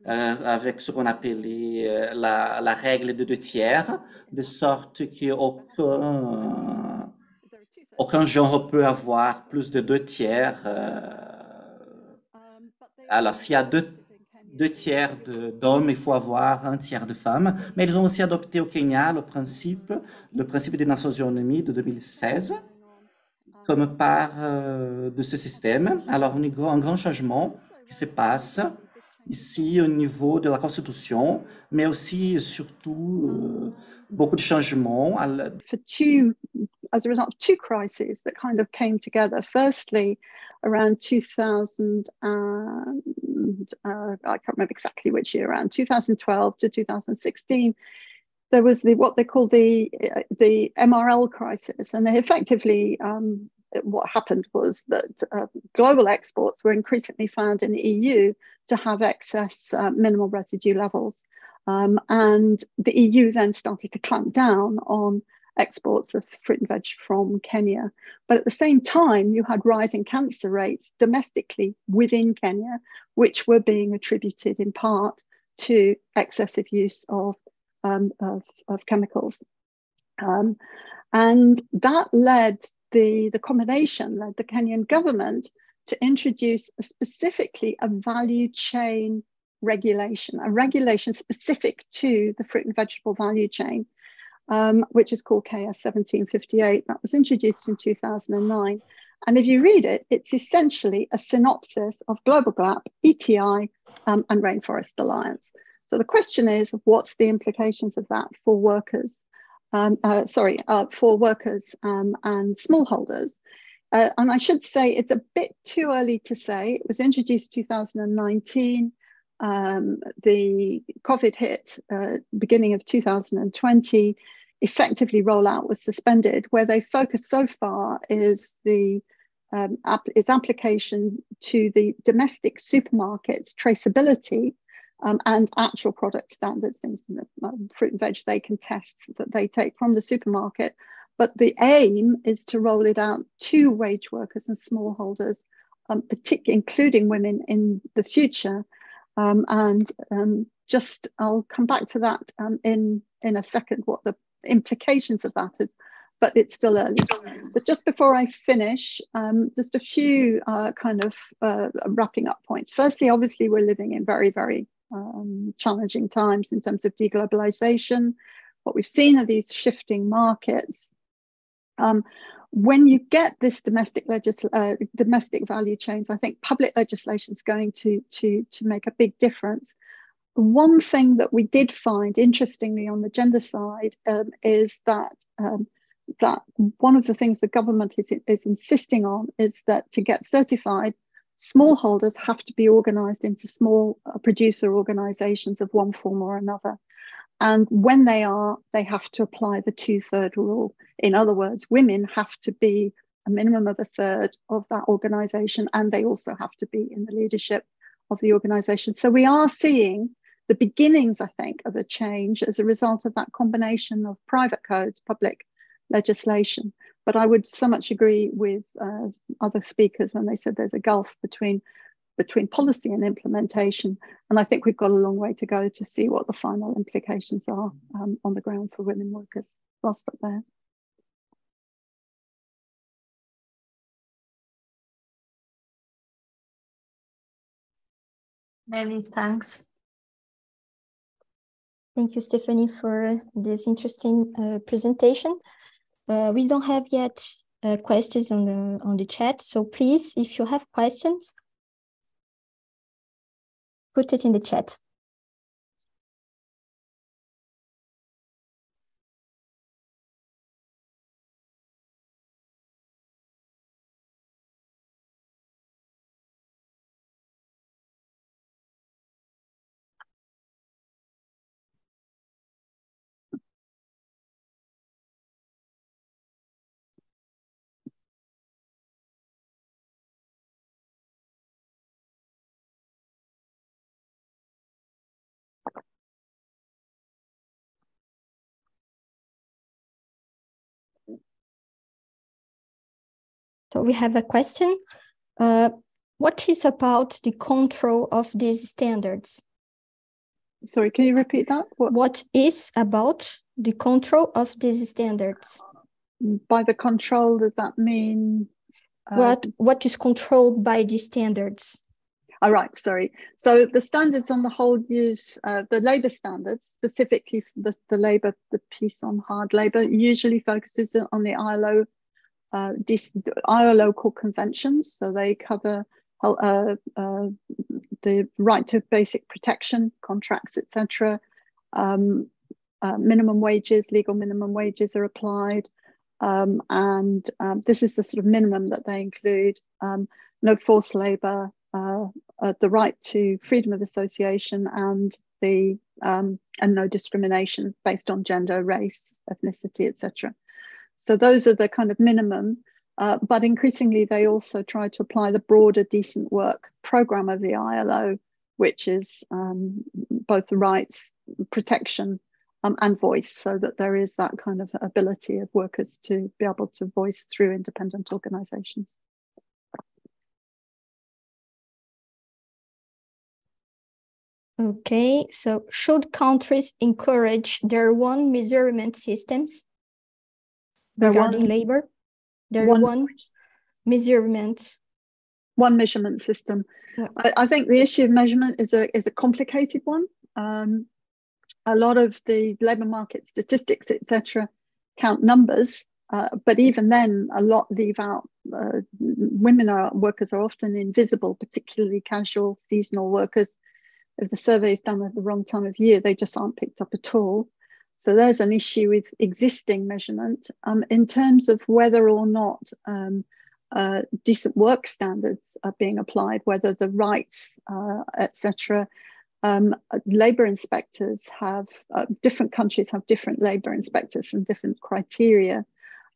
Speaker 8: avec ce qu'on appelait la règle de 2 tiers, de sorte qu'aucun genre peut avoir plus de 2 tiers. Alors, s'il y a deux tiers d'hommes, il faut avoir 1 tiers de femmes. Mais ils ont aussi adopté au Kenya le principe des Nations Unies de 2016 comme part de ce système. Alors, un grand changement qui se passe ici au niveau de la Constitution, mais aussi et surtout beaucoup de changements.
Speaker 7: As a result of 2 crises that kind of came together. Firstly, around 2000, I can't remember exactly which year, around 2012 to 2016, there was what they call the MRL crisis. And they effectively, what happened was that global exports were increasingly found in the EU to have excess minimal residue levels. And the EU then started to clamp down on exports of fruit and veg from Kenya. But at the same time, you had rising cancer rates domestically within Kenya, which were being attributed in part to excessive use of chemicals. And that led the combination led the Kenyan government to introduce specifically a value chain regulation, a regulation specific to the fruit and vegetable value chain, which is called KS 1758. That was introduced in 2009. And if you read it, it's essentially a synopsis of Global GAP, ETI, and Rainforest Alliance. So the question is, what's the implications of that for workers? For workers and smallholders. And I should say it's a bit too early to say. It was introduced 2019. The COVID hit beginning of 2020. Effectively, rollout was suspended. Where they focus so far is the application to the domestic supermarkets traceability and actual product standards, things fruit and veg they can test that they take from the supermarket. But the aim is to roll it out to wage workers and smallholders, particularly including women in the future. I'll come back to that in a second, what the implications of that is, but it's still early. But just before I finish, just a few wrapping up points. Firstly, obviously, we're living in very, very challenging times in terms of deglobalization. What we've seen are these shifting markets. When you get this domestic value chains, I think public legislation is going to make a big difference. one thing that we did find interestingly on the gender side is that that one of the things the government is insisting on is that to get certified, smallholders have to be organized into small producer organizations of one form or another. And when they are, they have to apply the 2/3 rule. In other words, women have to be a minimum of 1/3 of that organization, and they also have to be in the leadership of the organization. So we are seeing the beginnings, I think, of a change as a result of that combination of private codes, public legislation. But I would so much agree with other speakers when they said there's a gulf between policy and implementation. And I think we've got a long way to go to see what the final implications are on the ground for women workers. I'll stop there.
Speaker 5: Many thanks.
Speaker 2: Thank you, Stephanie, for this interesting presentation. We don't have yet questions on the chat, so please, if you have questions, put it in the chat. So we have a question. What is about the control of these standards?
Speaker 7: Sorry, can you repeat that?
Speaker 2: What is about the control of these standards?
Speaker 7: By the control, does that mean?
Speaker 2: What is controlled by the standards?
Speaker 7: All right, sorry. So the standards on the whole use, the labour standards, specifically the labour, the piece on hard labour, usually focuses on the ILO core conventions. So they cover the right to basic protection, contracts, etc. Minimum wages, legal minimum wages are applied. And this is the sort of minimum that they include. No forced labour, the right to freedom of association, and no discrimination based on gender, race, ethnicity, etc. So those are the kind of minimum, but increasingly they also try to apply the broader decent work program of the ILO, which is both the rights, protection, and voice, so that there is that kind of ability of workers to be able to voice through independent organizations.
Speaker 2: Okay, so should countries encourage their own measurement systems regarding labor? Their one measurement.
Speaker 7: One measurement system. Yeah. I think the issue of measurement is a complicated one. A lot of the labour market statistics, etc., count numbers, but even then, a lot leave out. Workers are often invisible, particularly casual, seasonal workers. If the survey is done at the wrong time of year, they just aren't picked up at all. So there's an issue with existing measurement. In terms of whether or not decent work standards are being applied, whether the rights, etc. Labour inspectors have, different countries have different labour inspectors and different criteria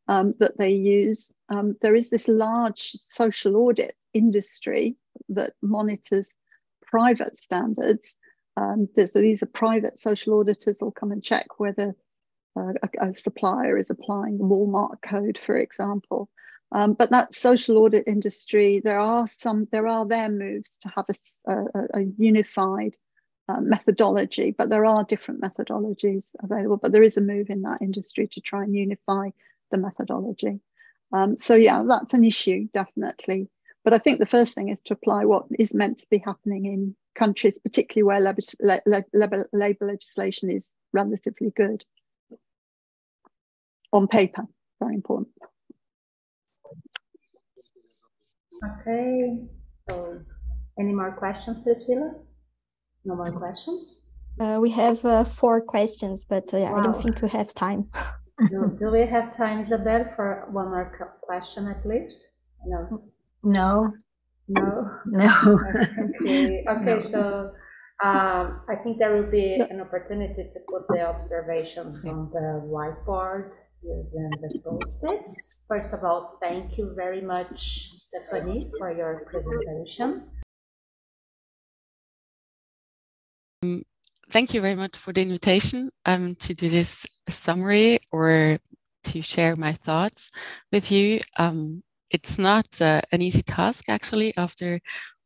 Speaker 7: that they use. There is this large social audit industry that monitors private standards. So these are private social auditors who'll come and check whether a supplier is applying the Walmart code, for example. But that social audit industry, there are their moves to have a unified methodology, but there are different methodologies available. But there is a move in that industry to try and unify the methodology. So yeah, that's an issue, definitely. But I think the first thing is to apply what is meant to be happening in countries, particularly where labour legislation is relatively good. On paper, very important.
Speaker 1: Okay, so any more questions, Priscilla? No more questions?
Speaker 2: We have 4 questions, but I don't
Speaker 1: Wow.
Speaker 2: think we have time.
Speaker 1: Do we have time, Isabel, for one more question at least? No.
Speaker 5: No.
Speaker 1: No.
Speaker 5: No.
Speaker 1: Okay. Okay.
Speaker 5: No.
Speaker 1: So I think there will be an opportunity to put the observations on the whiteboard using the post-its. First of all, thank you very much, Stephanie, for your presentation.
Speaker 9: Thank you very much for the invitation to do this summary or to share my thoughts with you. It's not an easy task, actually, after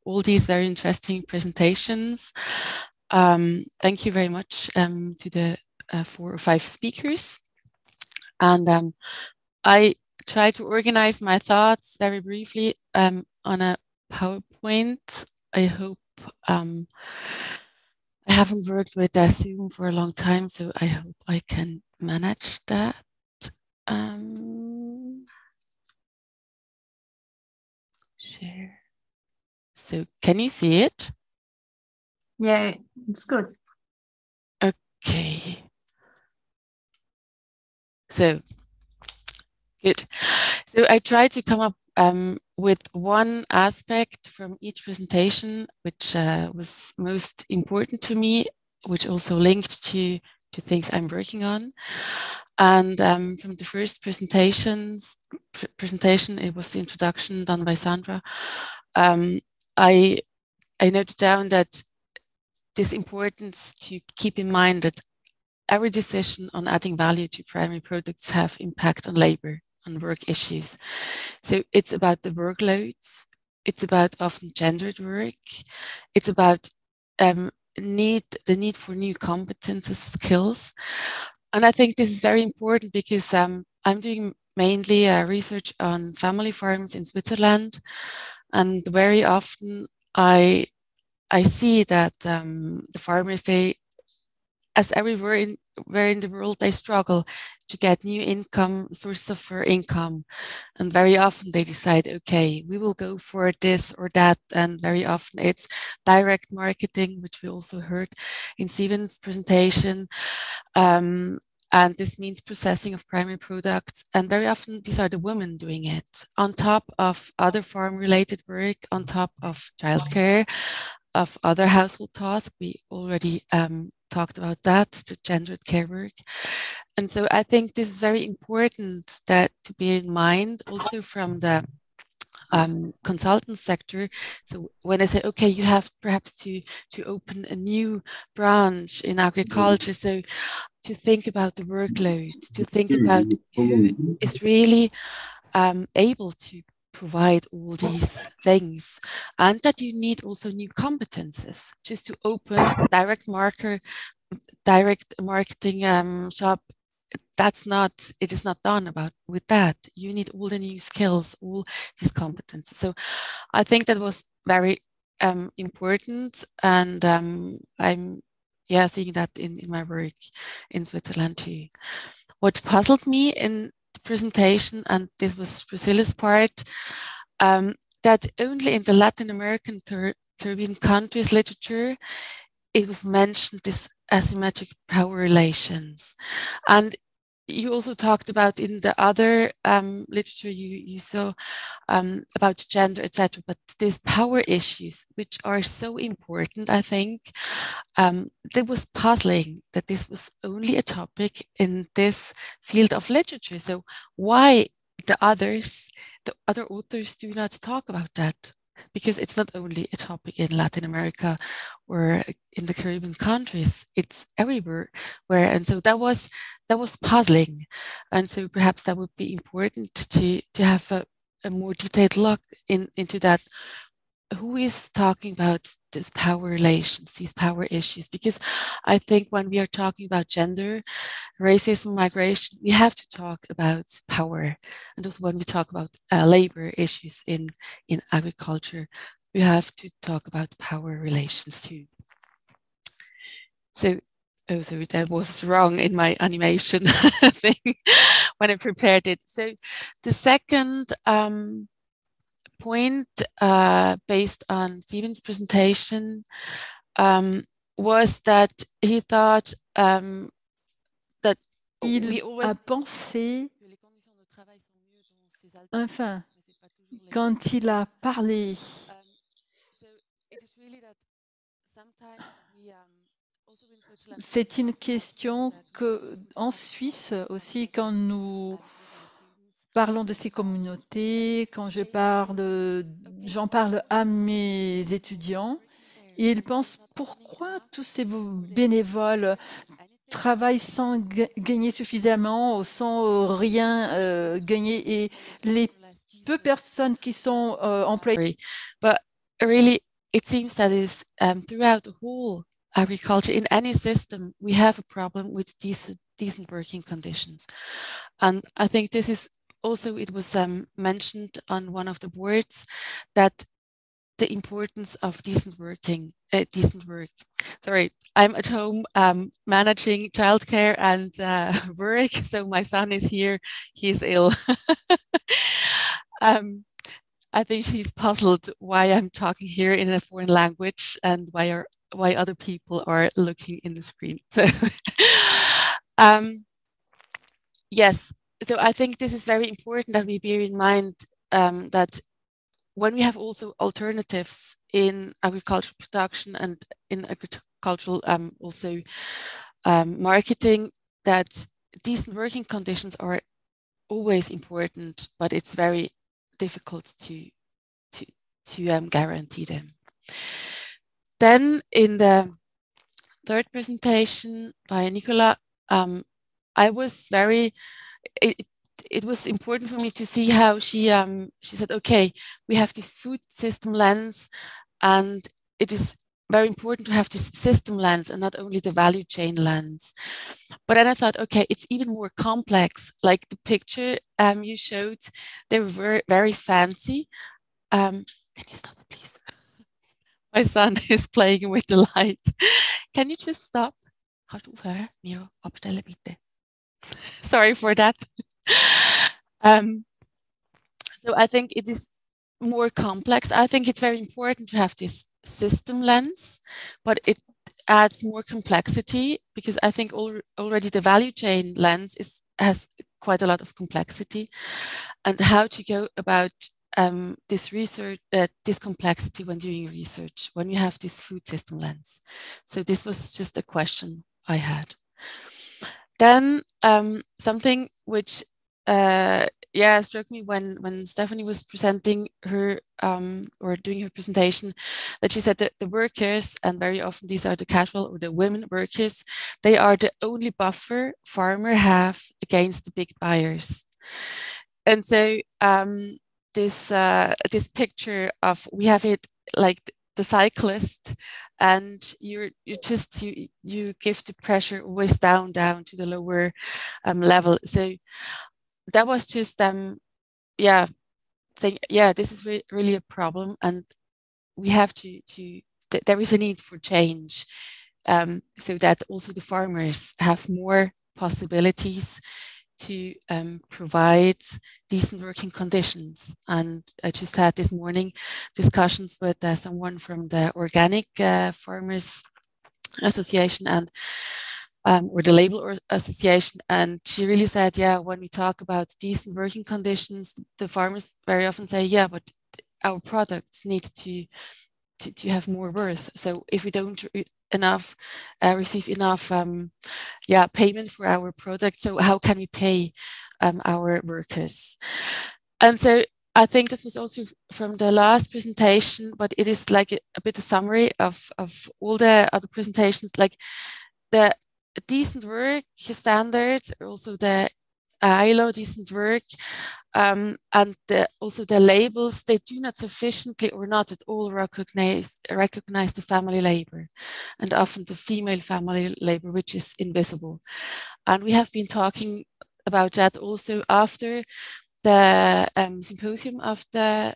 Speaker 9: all these very interesting presentations. Thank you very much to the 4 or 5 speakers. And I try to organize my thoughts very briefly on a PowerPoint. I hope I haven't worked with Zoom for a long time, so I hope I can manage that. Share. So can you see it?
Speaker 5: Yeah, it's good.
Speaker 9: Okay. So good. So I tried to come up with one aspect from each presentation, which was most important to me, which also linked to things I'm working on. And from the first presentation, it was the introduction done by Sandra. I noted down that this importance to keep in mind that every decision on adding value to primary products have impact on labor, on work issues. So it's about the workloads. It's about often gendered work. It's about the need for new competences, skills. And I think this is very important because I'm doing mainly research on family farms in Switzerland. And very often I see that the farmers, as everywhere in the world, they struggle to get new income sources for income. And very often they decide, okay, we will go for this or that. And very often it's direct marketing, which we also heard in Steven's presentation. And this means processing of primary products. And very often these are the women doing it on top of other farm-related work, on top of childcare, of other household tasks. We already talked about that, the gendered care work. And so I think this is very important that to bear in mind also from the consultant sector. So when I say, okay, you have perhaps to open a new branch in agriculture, so to think about the workload, to think about who is really able to provide all these things, and that you need also new competences. Just to open a direct marketing shop, it is not done with that. You need all the new skills, all these competences. So I think that was very important, and I'm seeing that in my work in Switzerland too. What puzzled me in the presentation, and this was Priscilla's part, that only in the Latin American Caribbean countries literature, it was mentioned this asymmetric power relations. And you also talked about in the other literature you saw about gender, etc. But these power issues, which are so important, I think, it was puzzling that this was only a topic in this field of literature. So why the other authors do not talk about that? Because it's not only a topic in Latin America or in the Caribbean countries, it's everywhere. And so that was puzzling. And so perhaps that would be important to have a more detailed look into that. Who is talking about this power relations, these power issues? Because I think when we are talking about gender, racism, migration, we have to talk about power. And also when we talk about labor issues in agriculture, we have to talk about power relations too. So, sorry, that was wrong in my animation thing when I prepared it. So the second point based on Steven's presentation was that he thought that
Speaker 10: il a pensé, enfin, quand il a parlé, c'est une question que en Suisse aussi, quand nous parlons de ces communautés, quand j'en parle à mes étudiants, et ils pensent pourquoi tous ces bénévoles travaillent sans gagner suffisamment, sans rien gagner, et les peu personnes qui sont employées.
Speaker 9: But really, it seems that is throughout the whole agriculture, in any system, we have a problem with decent working conditions. And I think this is also, it was mentioned on one of the boards that the importance of decent work. Sorry, I'm at home managing childcare and work, so my son is here, he's ill. I think he's puzzled why I'm talking here in a foreign language and why other people are looking in the screen. So, yes, so I think this is very important that we bear in mind that when we have also alternatives in agricultural production and in agricultural also marketing, that decent working conditions are always important, but it's very difficult to guarantee them. Then in the third presentation by Nicola, I was it was important for me to see how she said, okay, we have this food system lens, and it is very important to have this system lens and not only the value chain lens. But then I thought, okay, it's even more complex. Like the picture you showed, they were very fancy. Can you stop it, please? My son is playing with the light. Can you just stop? Kannst du aufhören? Miro, abstellen bitte. Sorry for that. So I think it is more complex. I think it's very important to have this system lens, but it adds more complexity because I think already the value chain lens has quite a lot of complexity, and how to go about this research, this complexity when doing research, when you have this food system lens. So this was just a question I had. Then something which struck me when Stephanie was presenting her or doing her presentation, that she said that the workers, and very often these are the casual or the women workers, they are the only buffer farmers have against the big buyers. And so this picture of, we have it like the cyclist, and you give the pressure always down to the lower level. So that was just saying, this is really a problem, and we have to there is a need for change, so that also the farmers have more possibilities to provide decent working conditions. And I just had this morning discussions with someone from the Organic Farmers Association and or the Label Association, and she really said, when we talk about decent working conditions, the farmers very often say, but our products need to have more worth. So if we don't receive enough payment for our product, so how can we pay our workers? And so I think this was also from the last presentation, but it is like a bit of summary of all the other presentations, like the decent work standards, also the ILO decent work, and also the labels, they do not sufficiently or not at all recognize the family labor, and often the female family labor, which is invisible. And we have been talking about that also after the symposium of the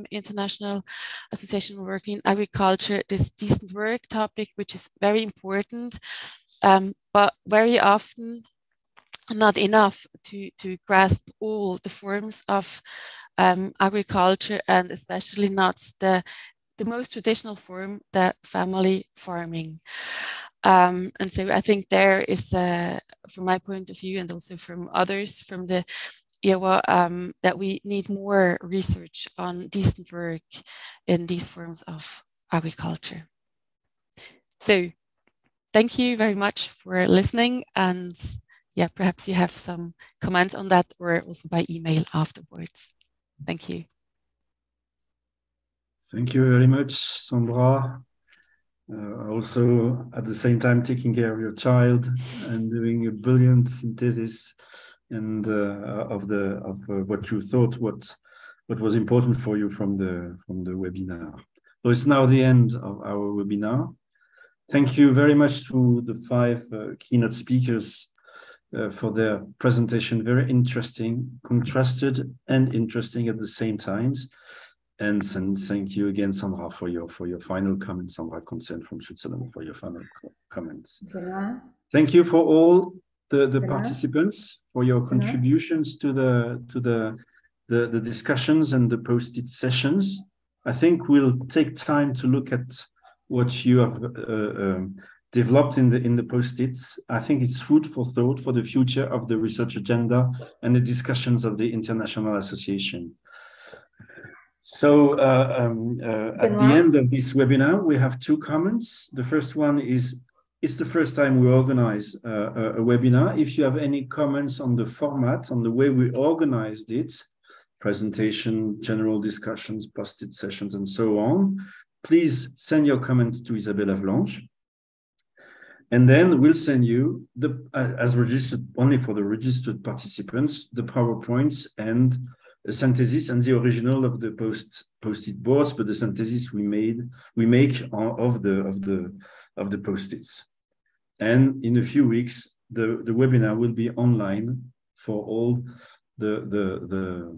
Speaker 9: International Association of Working in Agriculture, this decent work topic, which is very important, but very often not enough to grasp all the forms of agriculture, and especially not the the most traditional form, the family farming. And so I think there is, from my point of view, and also from others from the IAWA, that we need more research on decent work in these forms of agriculture. So thank you very much for listening, and yeah, perhaps you have some comments on that, or also by email afterwards. Thank you.
Speaker 3: Thank you very much, Sandra. Also, at the same time, taking care of your child and doing a brilliant synthesis and of what you thought, what was important for you from the webinar. So it's now the end of our webinar. Thank you very much to the 5 keynote speakers for their presentation. Very interesting, contrasted and interesting at the same times. And thank you again, Sandra, for your final comments. Sandra Concern from Switzerland, for your final comments. Thank you for all the participants for your contributions to the discussions and the posted sessions. I think we'll take time to look at what you have developed in the post-its. I think it's food for thought for the future of the research agenda and the discussions of the International Association. So at the end of this webinar, we have 2 comments. The first one is, it's the first time we organize a webinar. If you have any comments on the format, on the way we organized it, presentation, general discussions, posted sessions, and so on, please send your comment to Isabelle Avalanche. And then we'll send you, as registered, only for the registered participants, the PowerPoints and the synthesis and the original of the post-it boards, but the synthesis we make of the post-its. And in a few weeks, the webinar will be online for all the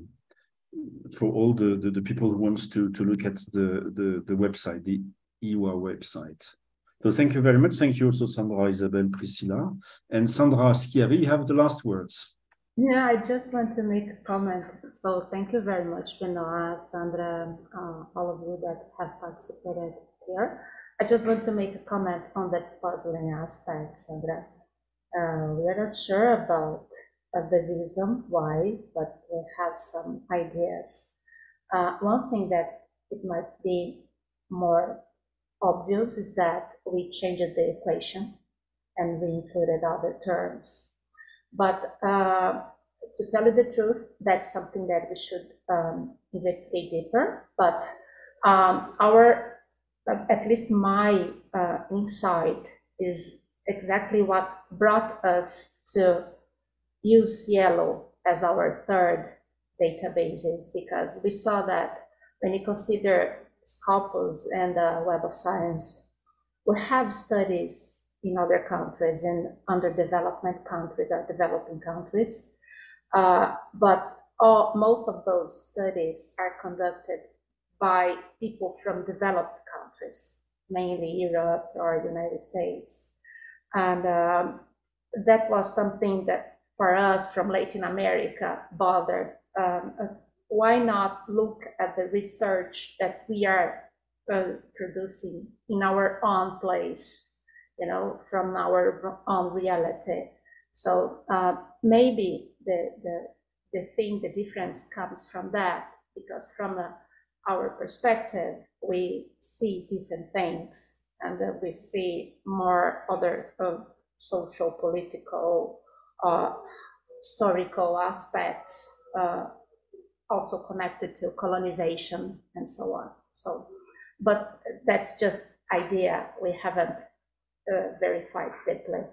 Speaker 3: people who wants to look at the website, the IAWA website. So thank you very much. Thank you also, Sandra, Isabelle, Priscilla. And Sandra Schiavi, you have the last words.
Speaker 1: Yeah, I just want to make a comment. So thank you very much, Benoit, Sandra, all of you that have participated here. I just want to make a comment on that puzzling aspect, Sandra. We are not sure about the reason why, but we have some ideas. One thing that it might be more obvious is that we changed the equation and we included other terms. But to tell you the truth, that's something that we should investigate deeper. But at least my insight is exactly what brought us to use yellow as our 3rd databases, because we saw that when you consider Scopus and Web of Science, we have studies in other countries, in underdevelopment countries or developing countries. But most of those studies are conducted by people from developed countries, mainly Europe or United States. And that was something that for us from Latin America bothered. Why not look at the research that we are producing in our own place, you know, from our own reality? So maybe the difference comes from that, because from our perspective, we see different things, and we see more other social, political, historical aspects also connected to colonization and so on. So, but that's just idea. We haven't verified deeply.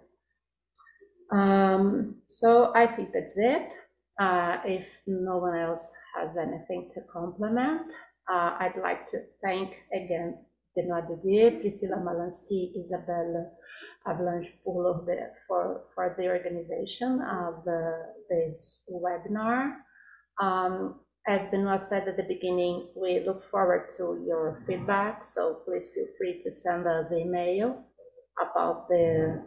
Speaker 1: So I think that's it. If no one else has anything to complement, I'd like to thank again Benoit Duguay, Priscilla Malansky, Isabelle Avalanche for the organization of this webinar. As Benoit said at the beginning, we look forward to your feedback, so please feel free to send us an email about the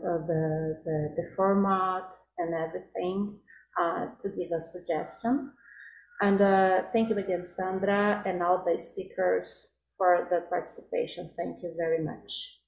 Speaker 1: format and everything, to give a suggestion. And thank you again, Sandra, and all the speakers for the participation. Thank you very much.